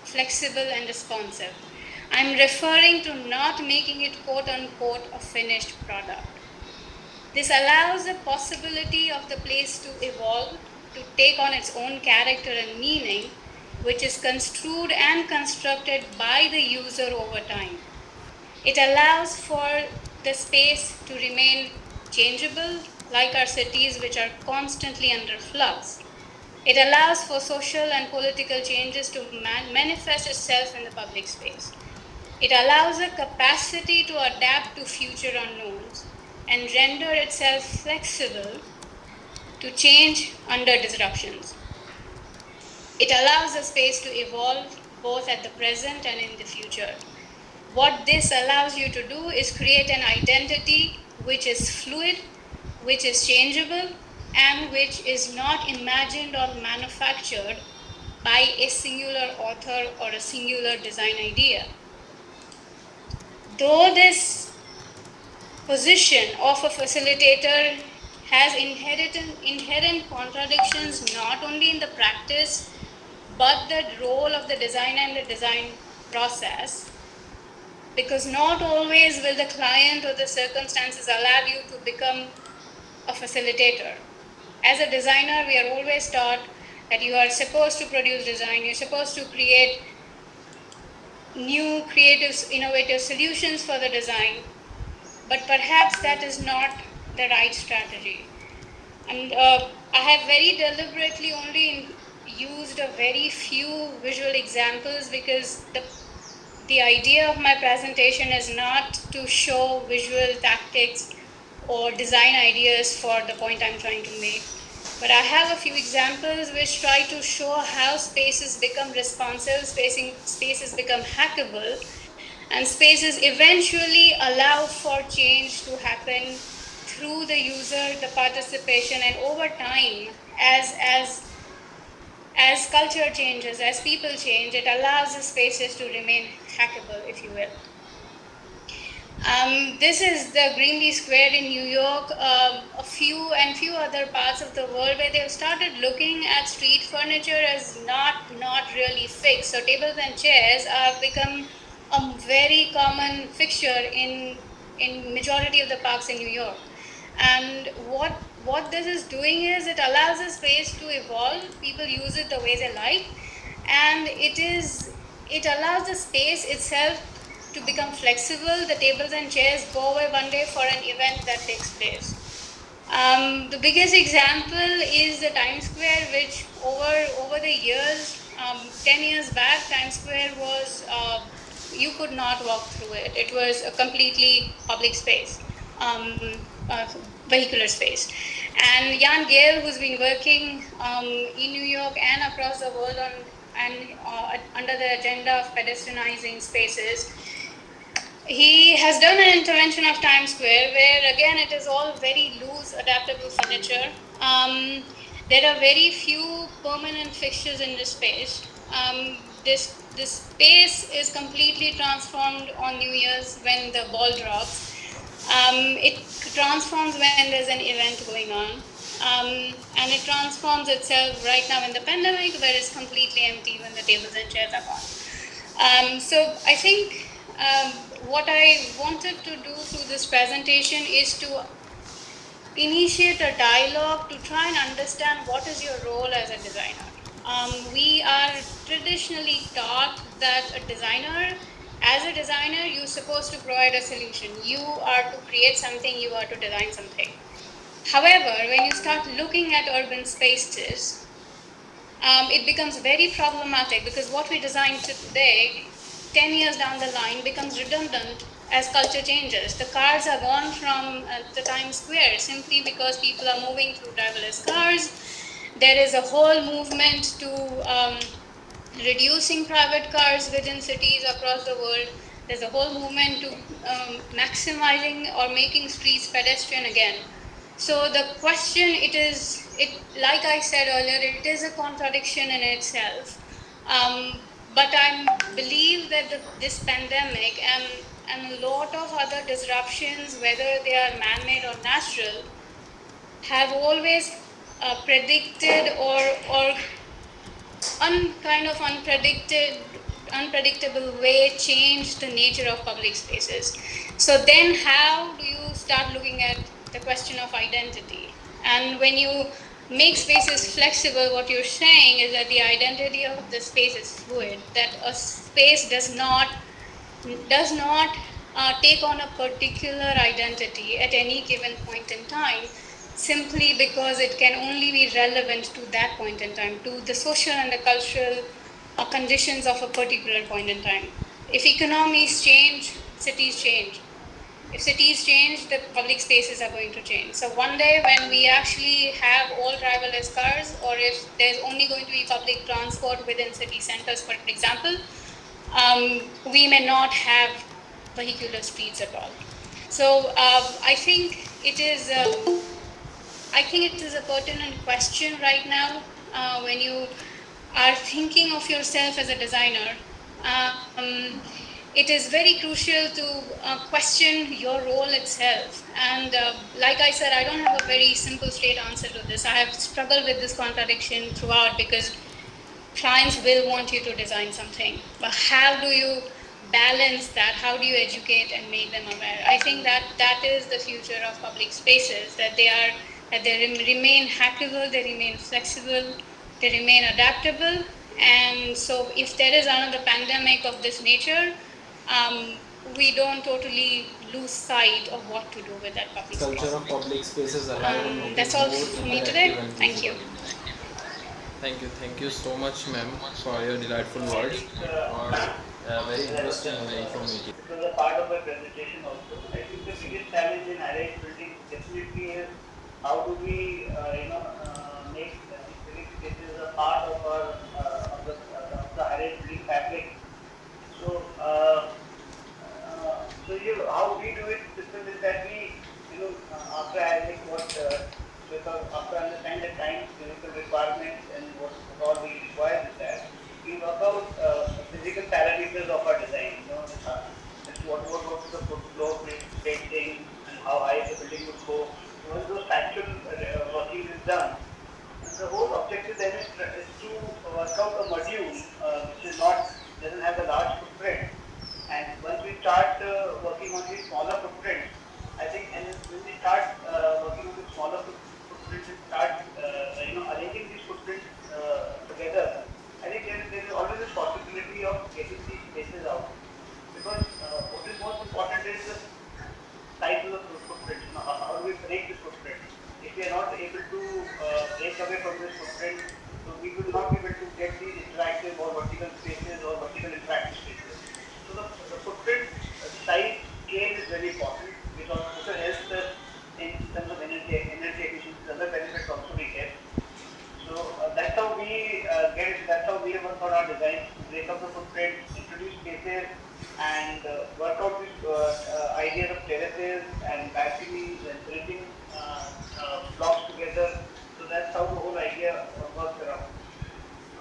flexible, and responsive. I'm referring to not making it quote unquote a finished product. This allows the possibility of the place to evolve, to take on its own character and meaning, which is construed and constructed by the user over time. It allows for the space to remain changeable, like our cities, which are constantly under flux. It allows for social and political changes to manifest itself in the public space. It allows a capacity to adapt to future unknowns and render itself flexible to change under disruptions. It allows the space to evolve both at the present and in the future. What this allows you to do is create an identity which is fluid, which is changeable, and which is not imagined or manufactured by a singular author or a singular design idea. Though this position of a facilitator has inherent contradictions not only in the practice but the role of the designer and the design process, because not always will the client or the circumstances allow you to become a facilitator. As a designer, we are always taught that you are supposed to produce design, you're supposed to create new creative, innovative solutions for the design, but perhaps that is not the right strategy. And I have very deliberately only used a very few visual examples because the idea of my presentation is not to show visual tactics or design ideas for the point I'm trying to make. But I have a few examples which try to show how spaces become responsive, spaces become hackable, and spaces eventually allow for change to happen through the user, the participation, and over time, as culture changes, as people change, it allows the spaces to remain hackable, if you will. This is the Greenlee Square in New York, few other parts of the world where they've started looking at street furniture as not really fixed. So tables and chairs have become a very common fixture in majority of the parks in New York. And what this is doing is it allows a space to evolve. People use it the way they like, and it allows the space itself to become flexible. The tables and chairs go away one day for an event that takes place. The biggest example is the Times Square, which over the years, 10 years back, Times Square was you could not walk through it. It was a completely public space, uh, vehicular space. And Jan Gale, who's been working in New York and across the world under the agenda of pedestrianizing spaces, he has done an intervention of Times Square where again it is all very loose, adaptable furniture. There are very few permanent fixtures in this space. This space is completely transformed on New Year's when the ball drops. It transforms when there's an event going on. And it transforms itself right now in the pandemic where it's completely empty when the tables and chairs are gone. So I think what I wanted to do through this presentation is to initiate a dialogue to try and understand what is your role as a designer. We are traditionally taught that as a designer, you're supposed to provide a solution. You are to create something, you are to design something. However, when you start looking at urban spaces, it becomes very problematic because what we design today 10 years down the line becomes redundant as culture changes. The cars are gone from the Times Square simply because people are moving through driverless cars. There is a whole movement to reducing private cars within cities across the world. There's a whole movement to maximizing or making streets pedestrian again. So the question, like I said earlier, it is a contradiction in itself. But I believe that this pandemic and a lot of other disruptions, whether they are man-made or natural, have always predicted or kind of unpredictable way change the nature of public spaces. So then how do you start looking at the question of identity? And when you make spaces flexible, what you're saying is that the identity of the space is fluid, that a space does not take on a particular identity at any given point in time, simply because it can only be relevant to that point in time, to the social and the cultural conditions of a particular point in time. If economies change, cities change. If cities change, the public spaces are going to change. So one day when we actually have all driverless cars, or if there's only going to be public transport within city centers, for example, we may not have vehicular streets at all. So I think it is a pertinent question right now when you are thinking of yourself as a designer. Um, it is very crucial to question your role itself. And like I said, I don't have a very simple, straight answer to this. I have struggled with this contradiction throughout because clients will want you to design something, but how do you balance that? How do you educate and make them aware? I think that that is the future of public spaces, that they remain hackable, they remain flexible, they remain adaptable. And so if there is another pandemic of this nature, um, we don't totally lose sight of what to do with that public Culture space. of public spaces alive and make That's it all more for me today. interactive and Thank you. visible. Thank you so much, ma'am, for your delightful I words. think For very as I was interesting and informative. it was a part of my presentation also. I think the biggest challenge in high-rise building definitely is how do we, make these civic spaces a part of our of the high-rise building fabric. So, how we do it simple is that we, after having after understanding the time, physical requirements and what all we require with that, we work out the physical parameters of our design. As to what is the floor plating and how high the building would go. So once those factual working is done, the whole objective then is to work out a module which is not doesn't have a large footprint. And once we start working on the smaller footprints, I think, and when we start working on the smaller footprints and start arranging these footprints together, I think there is always this possibility of getting these spaces out. Because what is most important is the size of the footprint. How do we break this footprint? If we are not able to break away from this footprint, so we will not be able to get these interactive or vertical spaces or vertical interactive spaces. So the footprint size scale is very important, which also helps us in terms of energy efficiency. Other benefits also we get. So that's how we that's how we work on our designs to break up the footprint, introduce spaces, and work out these ideas of terraces and balconies and bridging blocks together. So that's how the whole idea works around.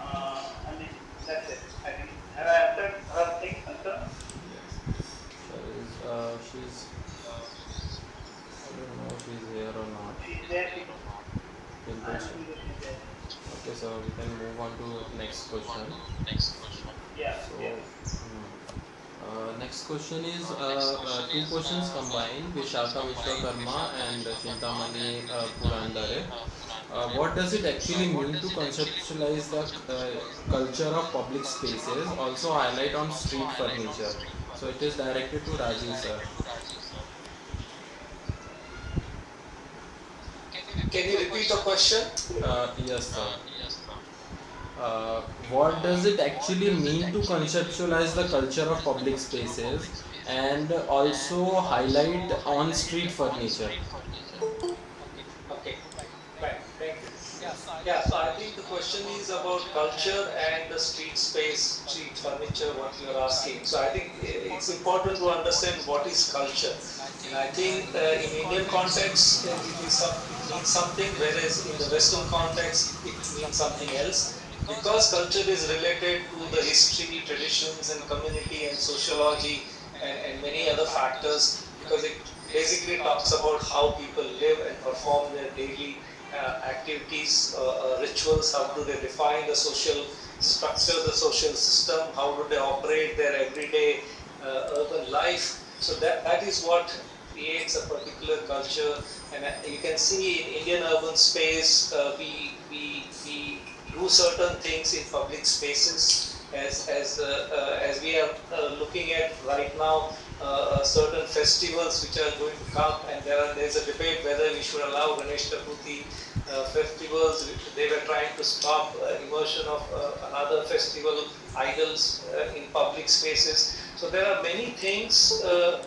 I mean, that's it. I think. Have I answered her thing, answer? Yes. She's. I don't know if she's here or not. She's there. Dimple. I'm assuming that she's there. Okay, so we can move on to next question. Yeah, So, yeah. next question is two questions combined, Vishaka Vishwakarma and Chintamani Purandare. What does it actually mean to conceptualize the culture of public spaces? Also highlight on street furniture. So it is directed to Rajiv sir. Can you repeat the question? Yes, sir. what does it actually mean to conceptualize the culture of public spaces and also highlight on street furniture? Okay, fine. Thank you. Yeah, so I think the question is about culture and the street space, street furniture, what you're asking. So I think it's important to understand what is culture. And I think in Indian context, it means something, whereas in the Western context, it means something else. Because culture is related to the history, traditions, and community and sociology and many other factors, because it basically talks about how people live and perform their daily activities, rituals, how do they define the social structure, the social system, how do they operate their everyday urban life. So that is what creates a particular culture. And you can see in Indian urban space, we do certain things in public spaces as we are looking at right now, certain festivals which are going to come, and there's a debate whether we should allow Ganesh Chaturthi festivals. They were trying to stop immersion of another festival idols in public spaces. So there are many things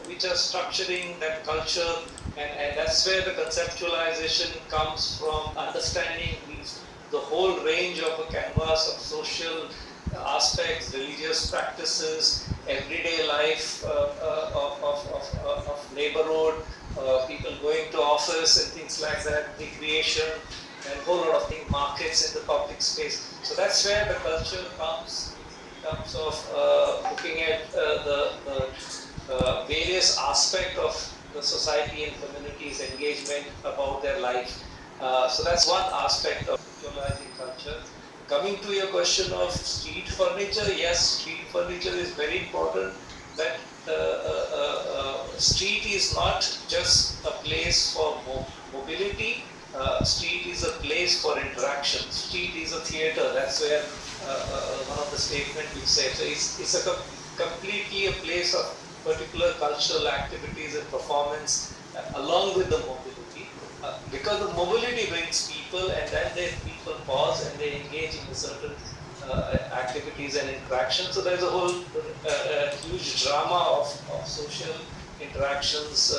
which are structuring that culture, and that's where the conceptualization comes from, understanding the whole range of a canvas of social aspects, religious practices, everyday life of neighborhood, people going to office and things like that, recreation, and a whole lot of things, markets in the public space. So that's where the culture comes in terms of looking at the various aspect of the society and community's engagement about their life. So that's one aspect of conceptualizing culture. Coming to your question of street furniture, yes, street furniture is very important. That street is not just a place for mobility. Street is a place for interaction. Street is a theater. That's where one of the statements we say. So it's a completely a place of particular cultural activities and performance along with the mobility. Because the mobility brings people, and then people pause and they engage in certain activities and interactions. So there's a whole huge drama of social interactions,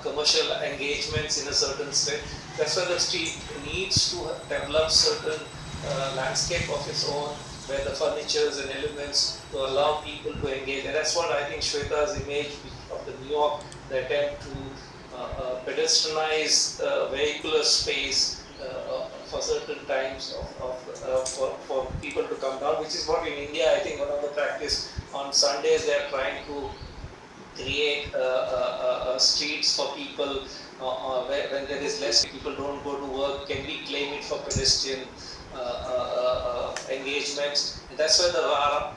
commercial engagements in a certain state. That's why the street needs to develop certain landscape of its own, where the furnitures and elements to allow people to engage. And that's what I think Shweta's image of the New York, the attempt to pedestrianize vehicular space for certain times for people to come down, which is what in India, I think one of the practice on Sundays they are trying to create streets for people when there is less people don't go to work. Can we claim it for pedestrian engagements? And that's why the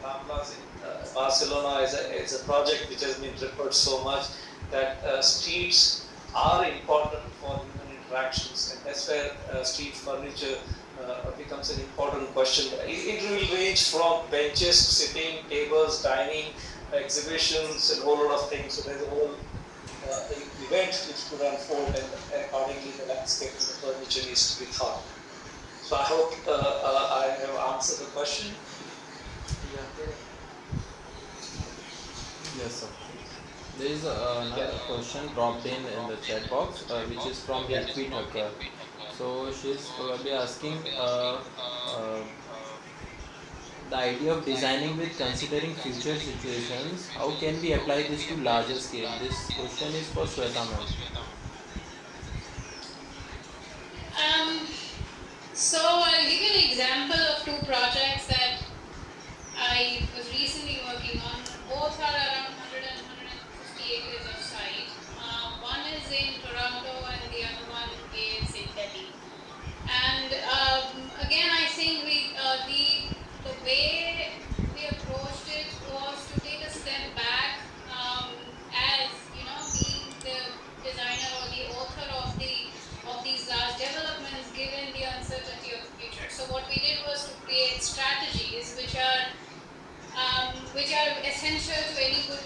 Ramblas in Barcelona is a project which has been referred so much, that streets are important for human interactions, and that's where street furniture becomes an important question. It will range from benches, sitting, tables, dining, exhibitions, and a whole lot of things. So there's a whole event which could unfold, and accordingly the landscape and the furniture needs to be thought. So I hope I have answered the question. Yeah. Yes, sir. There is Yeah. another question dropped in the chat box, which is from Yeah. Ritvi Thakkar. So she's probably asking uh, the idea of designing with considering future situations. How can we apply this to larger scale? This question is for Shweta ma'am. Um, so I'll give you an example of two projects that I was recently working on. Both are around 100 and 150 acres of site. One is in Toronto and the other one is in Delhi. And again, I think the way we approached it was to take a step back, as you know, being the designer or the author of these large developments, given the uncertainty of the future. So what we did was to create strategies which are essential to any good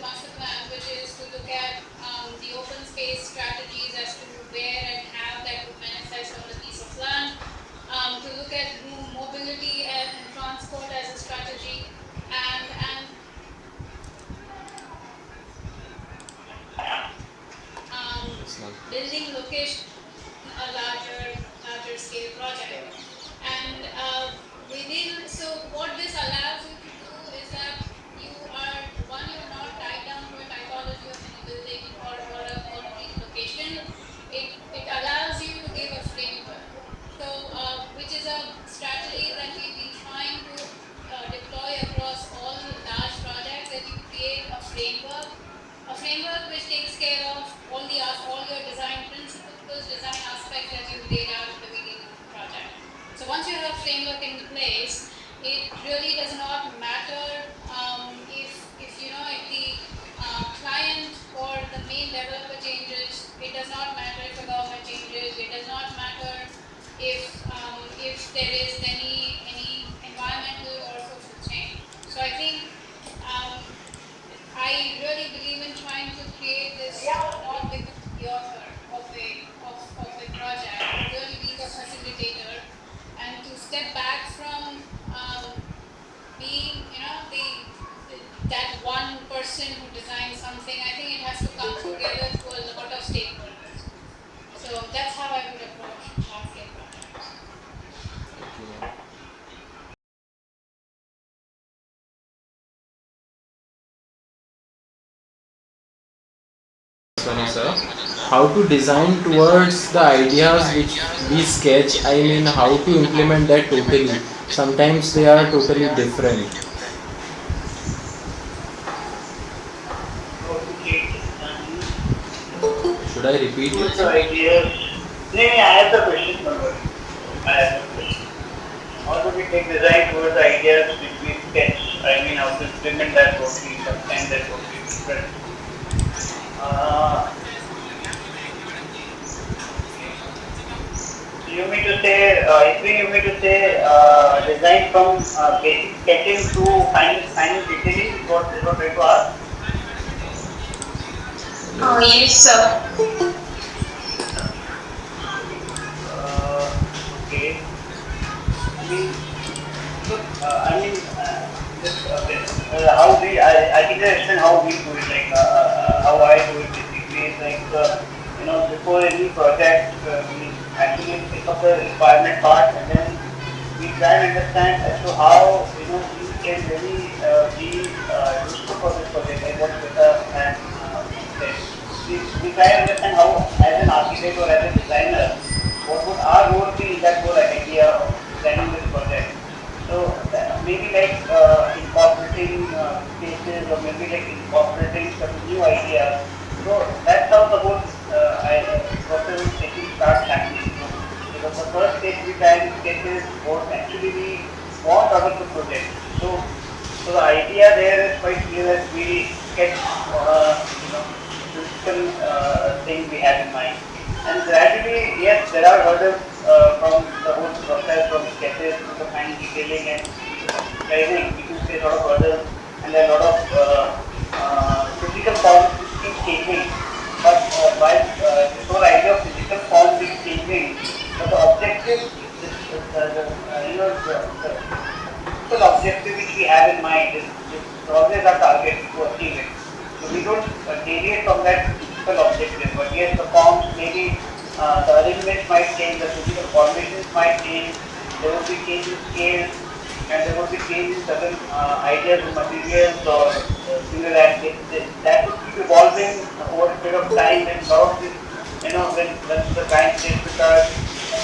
building location a larger scale project. And so what this allows you to do is that you're not tied down to a typology of any building or a concrete location. It allows you to give a framework. So, which is a strategy that we've been trying to deploy across all large projects, that you create a framework which takes care of all your design principles, design aspects that you've laid out at the beginning of the project. So once you have a framework in place, it really does not matter if the client or the main developer changes. It does not matter if the government changes. It does not matter if there is any environmental or social change. So I think I really believe in trying to create this, not become the author of a project, but really be the facilitator, and to step back from being, that one person who designs something. I think it has to come together through a lot of stakeholders. So that's how I would approach large-scale projects. Sorry, sir. How to design towards the ideas which we sketch? I mean, how to implement that totally? Sometimes they are totally different. How to take Should I repeat it, towards the sir? ideas. No, I have the question number. I have the question. How do we take design towards the ideas which we sketch? I mean, how to implement that totally, sometimes that totally different. Uh, you mean to say, if you mean to say, design from basic sketching to final detailing, is what trying to ask? Oh, yes, sir. Okay. I mean, look, just I think I understand how we do it, like how I do it basically is like, before any project, we actually pick up the requirement part and then we try and understand as to how, we can really be useful for this project, like what Shweta and said. We try and understand how, as an architect or as a designer, what would our role be in that whole idea of designing this project. So maybe like incorporating spaces or maybe like incorporating some new ideas. So that's how the whole process of taking starts happening. So the first stage we try and sketch is what actually we want out of the project. So the idea there is quite clear that we sketch, the physical thing we have in mind. And gradually, yes, there are hurdles from the whole process, from sketches to the fine detailing and designing. We do face a lot of hurdles, and there are a lot of physical forms which keep changing. But while this whole idea of physical forms is changing, but the objective, the principal objective which we have in mind is always our target to achieve it. So we don't deviate from that principal objective. But yes, the forms maybe the arrangements might change, the physical formations might change, there will be change in scales, and there will be change in certain ideas of materials or single active. That will keep evolving over a period of time, and a lot of this, when the client stays with us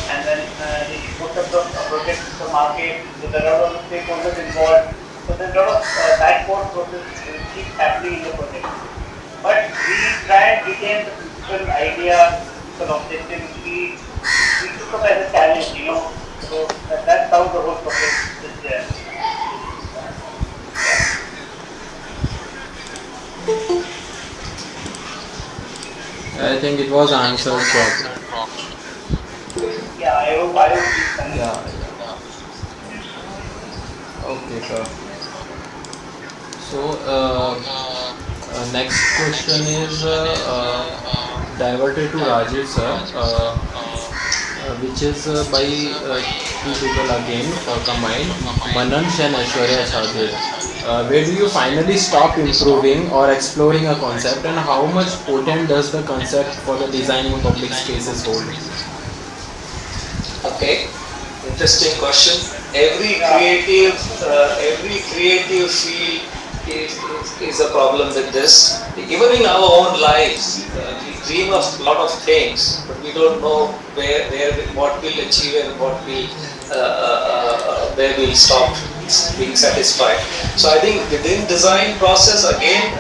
and then he puts up the project to the market, so there are a lot of stakeholders involved. So there's a lot of backward process keeps happening in the project. But we try and retain the principal idea, principal objective which we took up as a challenge. So that's how the whole process is there. I think it was answered properly. Yeah, I hope this connects. Yeah, yeah. Okay, sir. So, next question is diverted to Rajiv, sir, which is by two people again combined, Manansh and Aishwarya Chowdhury. Where do you finally stop improving or exploring a concept, and how much potent does the concept for the designing public spaces hold? Okay, interesting question. Yeah. Every creative field is a problem with this. Even in our own lives, we dream of a lot of things, but we don't know what we'll achieve and where we'll stop being satisfied. So I think within design process again,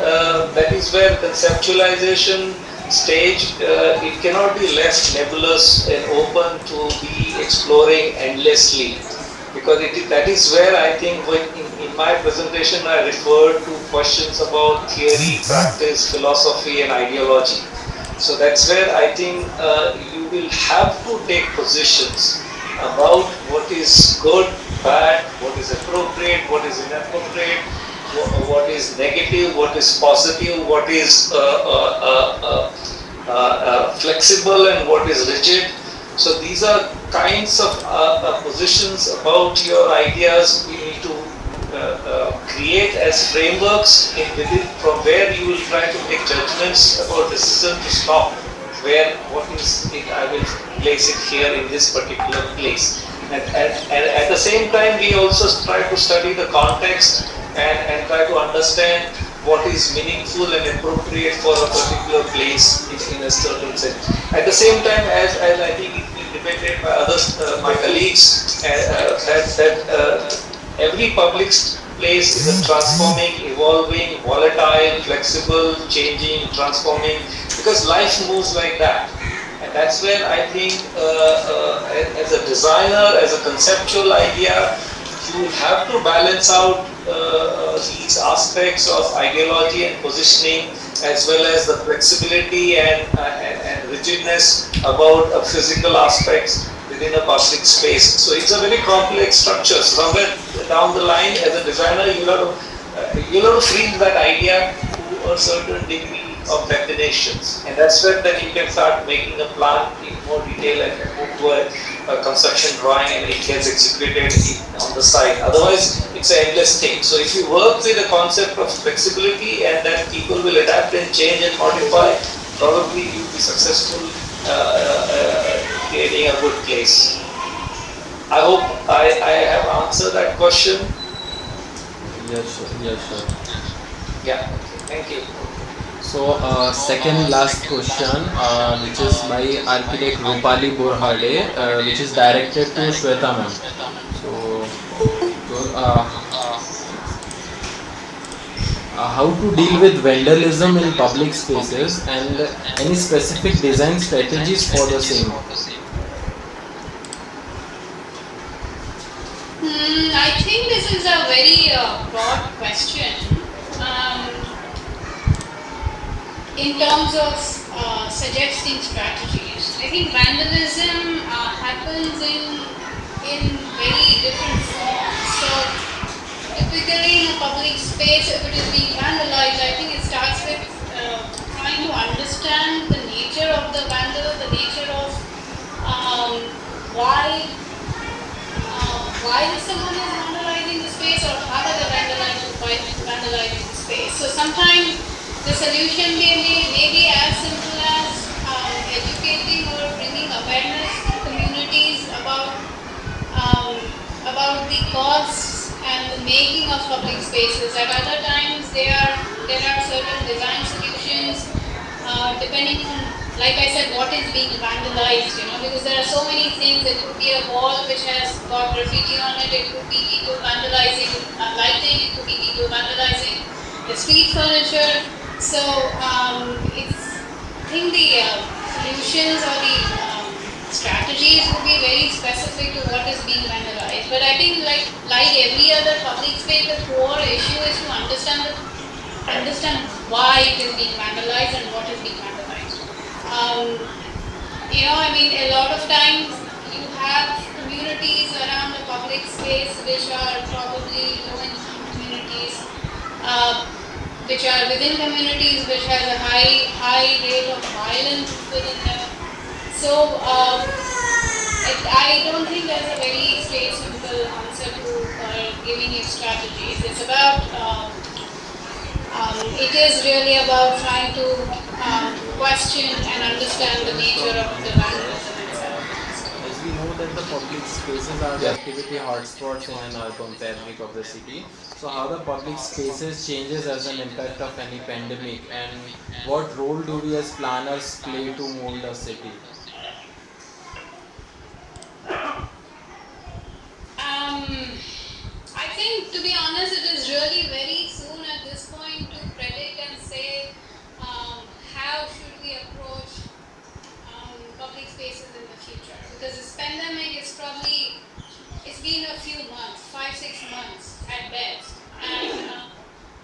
that is where conceptualization stage, it cannot be left nebulous and open to be exploring endlessly, because that is where I think in my presentation I referred to questions about theory, practice, philosophy and ideology. So that's where I think you will have to take positions about what is good, bad, what is appropriate, what is inappropriate, what is negative, what is positive, what is flexible and what is rigid. So these are kinds of positions about your ideas we need to create as frameworks from where you will try to make judgments about decision to stop where what is it I will place it here in this particular place. And at the same time we also try to study the context and try to understand what is meaningful and appropriate for a particular place in a certain sense. At the same time, as I think it's been debated by others, my colleagues, that every public place is a transforming, evolving, volatile, flexible, changing, transforming, because life moves like that. And that's where I think, as a designer, as a conceptual idea, you have to balance out these aspects of ideology and positioning, as well as the flexibility and rigidness about physical aspects within a public space. So it's a very complex structure. Somewhere down the line, as a designer, you'll have to freeze that idea to a certain degree of definitions, and that's where then you can start making a plan in more detail and move to a construction drawing, and it gets executed on the site. Otherwise, it's an endless thing. So if you work with the concept of flexibility and that people will adapt and change and modify, probably you'll be successful creating a good place. I hope I have answered that question. Yes, sir. Yes, sir. Yeah. Thank you. So, second last question, which is by architect Rupali Borhade, which is directed to Shweta ma'am. So, how to deal with vandalism in public spaces, and any specific design strategies for the same? I think this is a very broad question. Um, in terms of suggesting strategies, I think vandalism happens in very different forms. So typically in a public space, if it is being vandalized, I think it starts with trying to understand the nature of the vandal, the nature of why someone is vandalizing the space, or how are they vandalizing the space. So sometimes the solution may be as simple as educating or bringing awareness to communities um, about the costs and the making of public spaces. At other times, there are certain design solutions depending on, like I said, what is being vandalized, because there are so many things. It could be a wall which has got graffiti on it, it could be people vandalizing lighting, it could be people vandalizing the street furniture. So I think the solutions or the strategies would be very specific to what is being vandalized. But I think like every other public space, the core issue is to understand why it is being vandalized and what is being vandalized. Um, I mean, a lot of times you have communities around the public space which are probably low-income communities, uh, which are within communities which has a high rate of violence within them. So I don't think there's a very straight, simple answer to giving you strategies. It is really about trying to question and understand the Question is nature from of the Anuj vandalism first. itself. As we know that the public spaces are the activity hotspots in an urban fabric of the city. So how the public spaces changes as an impact of any pandemic, and what role do we as planners play to mold a city? Um, I think, to be honest, it is really very soon at this point to predict and say how should we approach public spaces in the future, because this pandemic is probably, it's been a few months, 5 6 months at best, and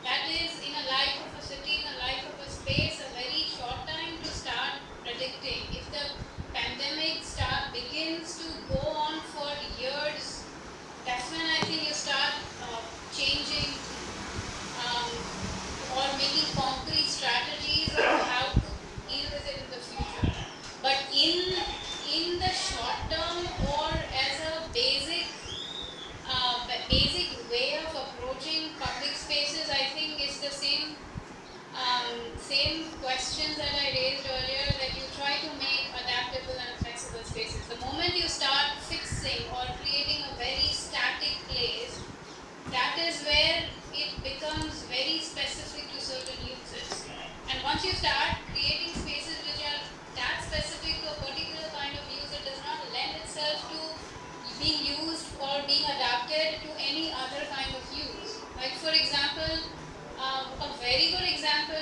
that is, in a life of a city, in a life of a space, a very short time to start predicting. If the pandemic begins to go on for years, that's when I think you start changing um, or making concrete strategies of how to deal with it in the future. But in the short term, or as a basic way of approaching public spaces, I think it's the same questions that I raised earlier, that you try to make adaptable and flexible spaces. The moment you start fixing or creating a very static place, that is where it becomes very specific to certain uses. And once you start creating spaces which are that specific to a particular kind of use, it does not lend itself to being used or being adapted to any other kind of use. Like, for example, a very good example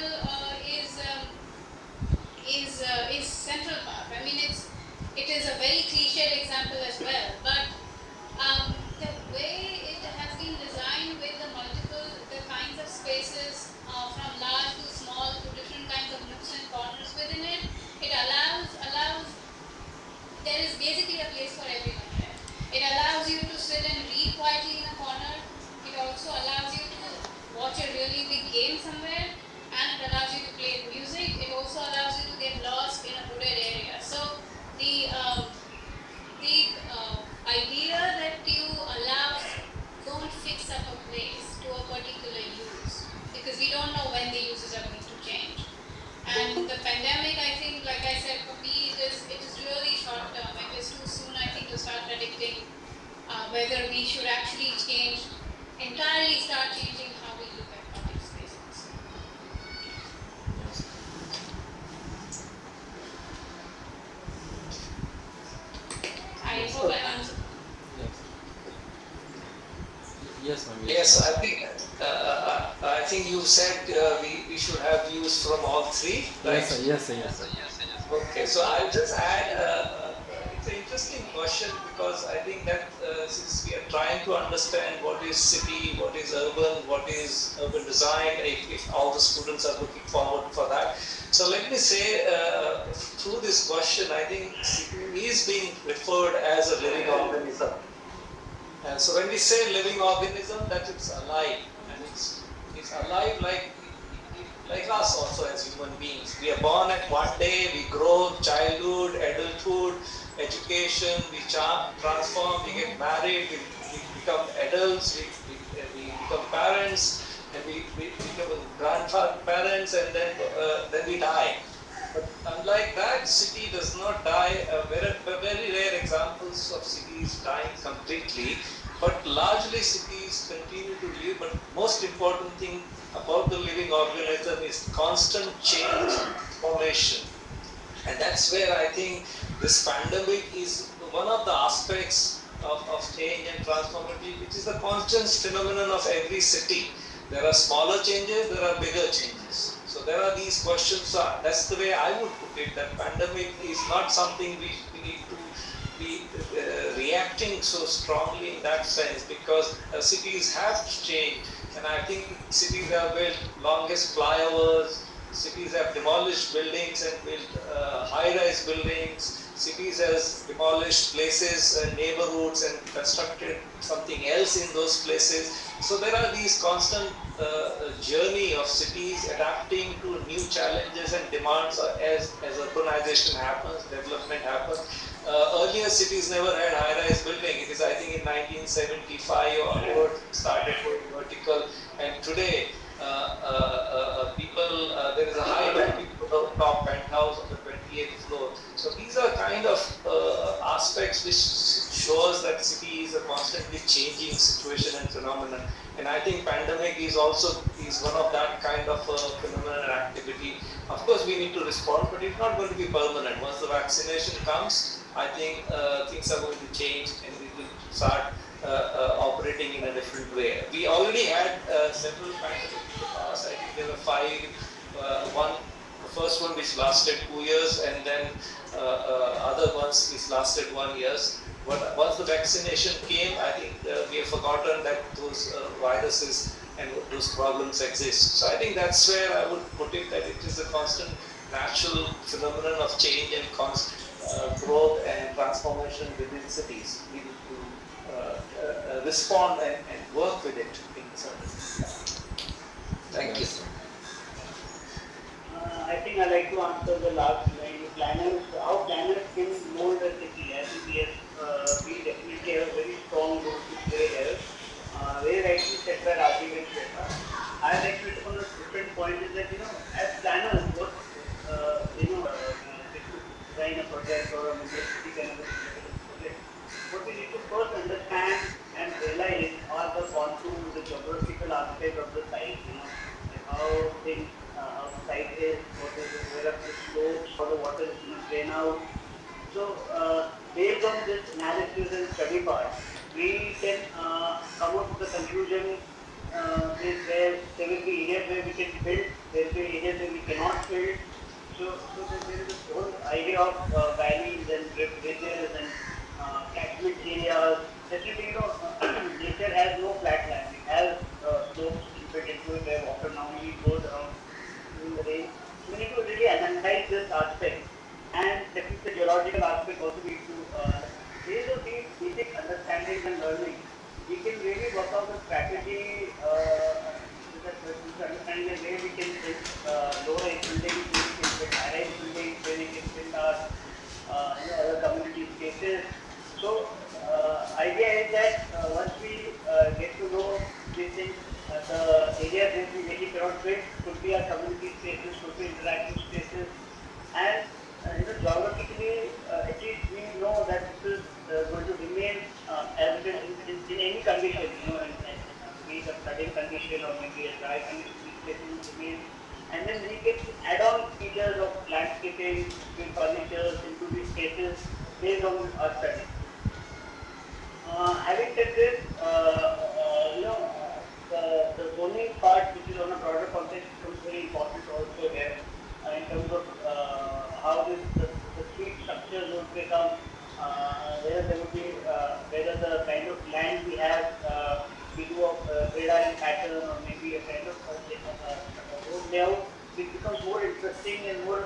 is Central Park. I mean, it is a very cliched example as well, but the way it has been designed with the kinds of spaces from large to small to different kinds of nooks and corners within it, it allows there is basically a place for everyone there. It allows you to sit and read quietly in a corner. It also allows you to watch a really big game somewhere, and it allows you to play music. It also allows you to get lost in a wooded area. So the idea that you don't fix up a place to a particular use, because we don't know when the uses are going to change. And the pandemic, I think, like I said, for me, it is really short term. It is too soon, I think, to start predicting whether we should actually start changing how we look at public spaces. Yes. I Yes. hope I answered. Yes. Yes, ma'am. Yes, Yes, ma'am. I think you said we should have views from all three, Yes, right? sir. Yes, sir. Yes, sir. Okay, so I'll just add, it's an interesting question, because I think that since we are trying to understand what is city, what is urban design, if all the students are looking forward for that. So let me say, through this question, I think city is being referred as a living organism. And so when we say living organism, that it's alive, and it's alive like us also as human beings. We are born at one day, we grow, childhood, adulthood, education, we transform, we get married, we become adults, we become parents, and we become grandparents, and then we die. But unlike that, city does not die. Very rare examples of cities dying completely, but largely cities continue to live. But most important thing about the living organism is constant change, formation. And that's where I think this pandemic is one of the aspects of change and transformative, which is the constant phenomenon of every city. There are smaller changes, there are bigger changes. So there are these questions. That's the way I would put it, that pandemic is not something we need to be reacting so strongly in that sense, because cities have to change. And I think cities have built longest flyovers, cities have demolished buildings and built high-rise buildings. cities has demolished places and neighborhoods and constructed something else in those places. So there are these constant journey of cities adapting to new challenges and demands as urbanization happens, development happens. Earlier cities never had high-rise building. It is, I think, in 1975 onwards it started going vertical, and today people there is a high building to the top penthouse on the 28th floor. So these are kind of aspects which shows that city is a constantly changing situation and phenomenon. And I think pandemic is also is one of that kind of phenomenon and activity. Of course, we need to respond, but it's not going to be permanent. Once the vaccination comes, I think things are going to change and we will start operating in a different way. We already had several pandemics in the past. I think there were five. One, the first one which lasted 2 years, and then other ones which lasted 1 year. But once the vaccination came, I think we have forgotten that those viruses and those problems exist. So I think that's where I would put it, that it is a constant natural phenomenon of change and growth and transformation within cities. We need to respond and work with it in certain. Thank you. Yes. I think I like to answer the last line. Planners, how planners can mold a city. I think yes, we definitely have a very strong role to play here. Very rightly said by Rajiv and Shweta. I like to put on a different point is that as planners, what if you design a project or maybe a city kind of a project, what we need to first understand and realize are the contours, the geographical aspect of the site. Like how things, how the site is, what is it, where are the slopes, how the water is drain out. So based on this analysis and study part, we can come up with the conclusion is where there will be areas where we can build, there will be areas where we cannot build. So there is this whole idea of valleys and bridges and catchment areas. Definitely, nature has no flat land. It has slopes inbuilt into it where water normally goes around during the rain. So we need to really analyze this aspect, and definitely the geological aspect also we need to based on these basic understandings and learning, we can really work out a strategy with the understanding that where we can build low-rise buildings, where we can build high-rise buildings, where we can build our other community spaces. So idea is that once we get to know these things, the areas that we really cannot build could be our community spaces, could be interactive spaces, and geographically, at least we know that this is going to remain as it is in any condition, be it a flooding condition or maybe a dry condition, these places will remain. And then we can add on features of landscaping, build furnitures into these spaces based on our study. Having said this, the zoning part, which is on a broader context, becomes very important also here in terms of how the street structures would become, whether there would be, whether the kind of land we have, we do a grid pattern or maybe a kind of road layout, it becomes more interesting and more,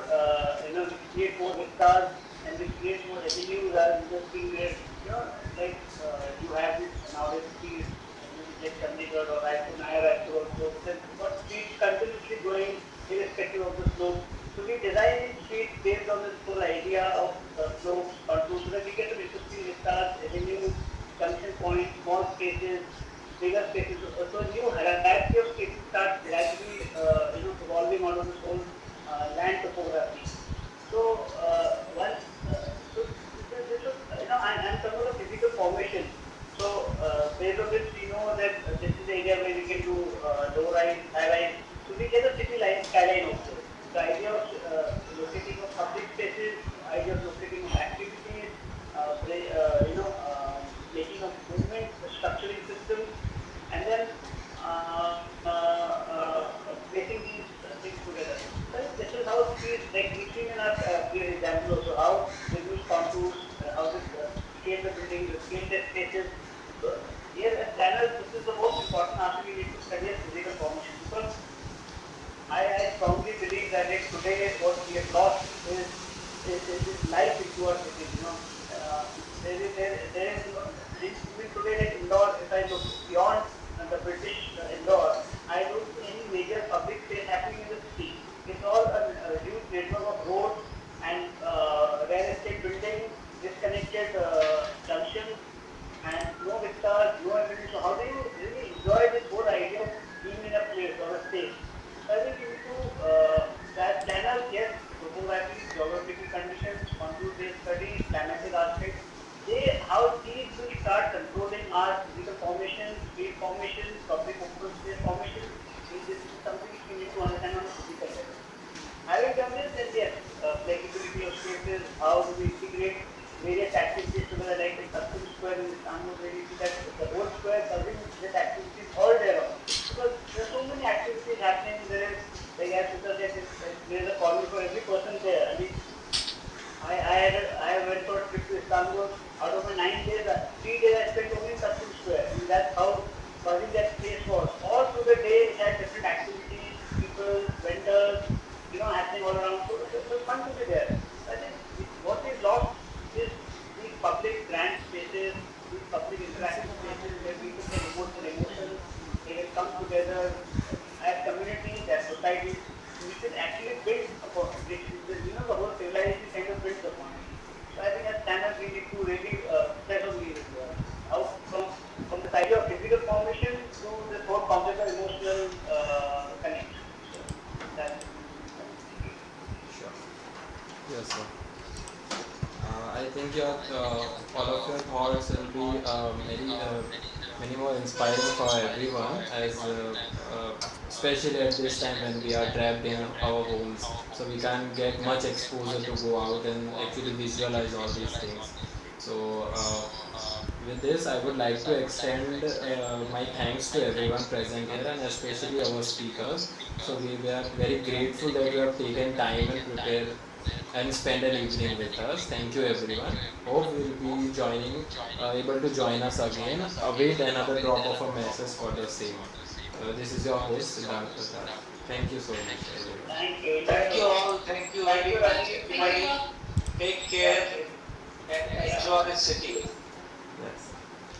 we create more vistas and we create more avenues rather than just being where, like you have this nowadays streets, like Chandigarh or Raipur, Naya Raipur also, but streets continuously growing irrespective of the slope. So we design streets based on this whole idea of slopes, contours, so that we get to interesting vistas, avenues, junction points, small spaces, bigger spaces. So a new hierarchy of spaces starts gradually, evolving out of this whole land topography. So once, so this is, and some of the physical formation. So based on this, we know that this is the area where we can do low rise, high rise. So we get a city line skyline also. The idea of locating of public spaces, idea of locating of activities, making of movement, structuring systems, and then placing these things together. So this is how we, like we've seen in our previous example also, how they use contours, how they scale the buildings, scale the spaces. So here as planners, this is the most important aspect we need to study as physical formation, because I strongly believe that today what we have lost is life into our cities. roads and real estate buildings, disconnected junctions, and no vistas, no ability. So how do you really enjoy this whole idea of being in a place or a space? So I think you need to, that channels, yes, topography, geographical conditions, contour-based studies, climatic aspects, how these will start controlling our physical formations, street formations, public open space formations. This is something which we need to understand on a physical level. Having done this, then yes, flexibility of spaces, how do we integrate various activities together, like the custom square in Istanbul, where you see that the whole square buzzing with activities all day long. Because there are so many activities happening. There is, like as Sudha said, there is a corner for every person there. I mean, I went for a trip to Istanbul. Out of my 9 days, 3 days I spent only in Custom Square. I mean, that's how buzzing that place was. All through the day, it had different activities, people, vendors, happening all around. So it was fun to be there. I think what we've lost is these public grand spaces, these public interactive spaces where people can emote their emotions, they can come together as communities, as societies, which is actually built upon, the whole civilization kind of builds upon it. So I think as standards we need to really stress on these how from this idea of physical formation to this whole concept of emotional connection. So that's what I'm thinking. Sure. Yes, sir. I think your all of your thoughts will be many more inspiring for everyone, as especially at this time when we are trapped in our homes, so we can't get much exposure to go out and actually visualize all these things. So with this, I would like to extend my thanks to everyone present here, and especially our speakers. So we are very grateful that you have taken time and prepare and spend an evening with us. Thank you, everyone. Hope we'll be able to join us again. Await another drop of a message for the same. This is your host, Siddharth Prasad. Thank you so much, everyone. Thank you. Enjoy Thank the you host. all. Thank you Thank very you, much, Rajiv. Thank you, everybody. Take care Yes. and Yeah. enjoy the city. Yes.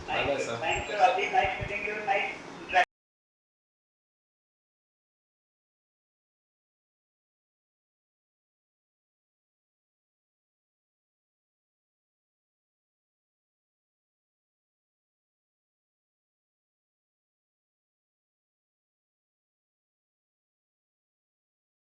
Bye Nice. bye, sir. Thank you, Rajiv. Nice meeting you. Nice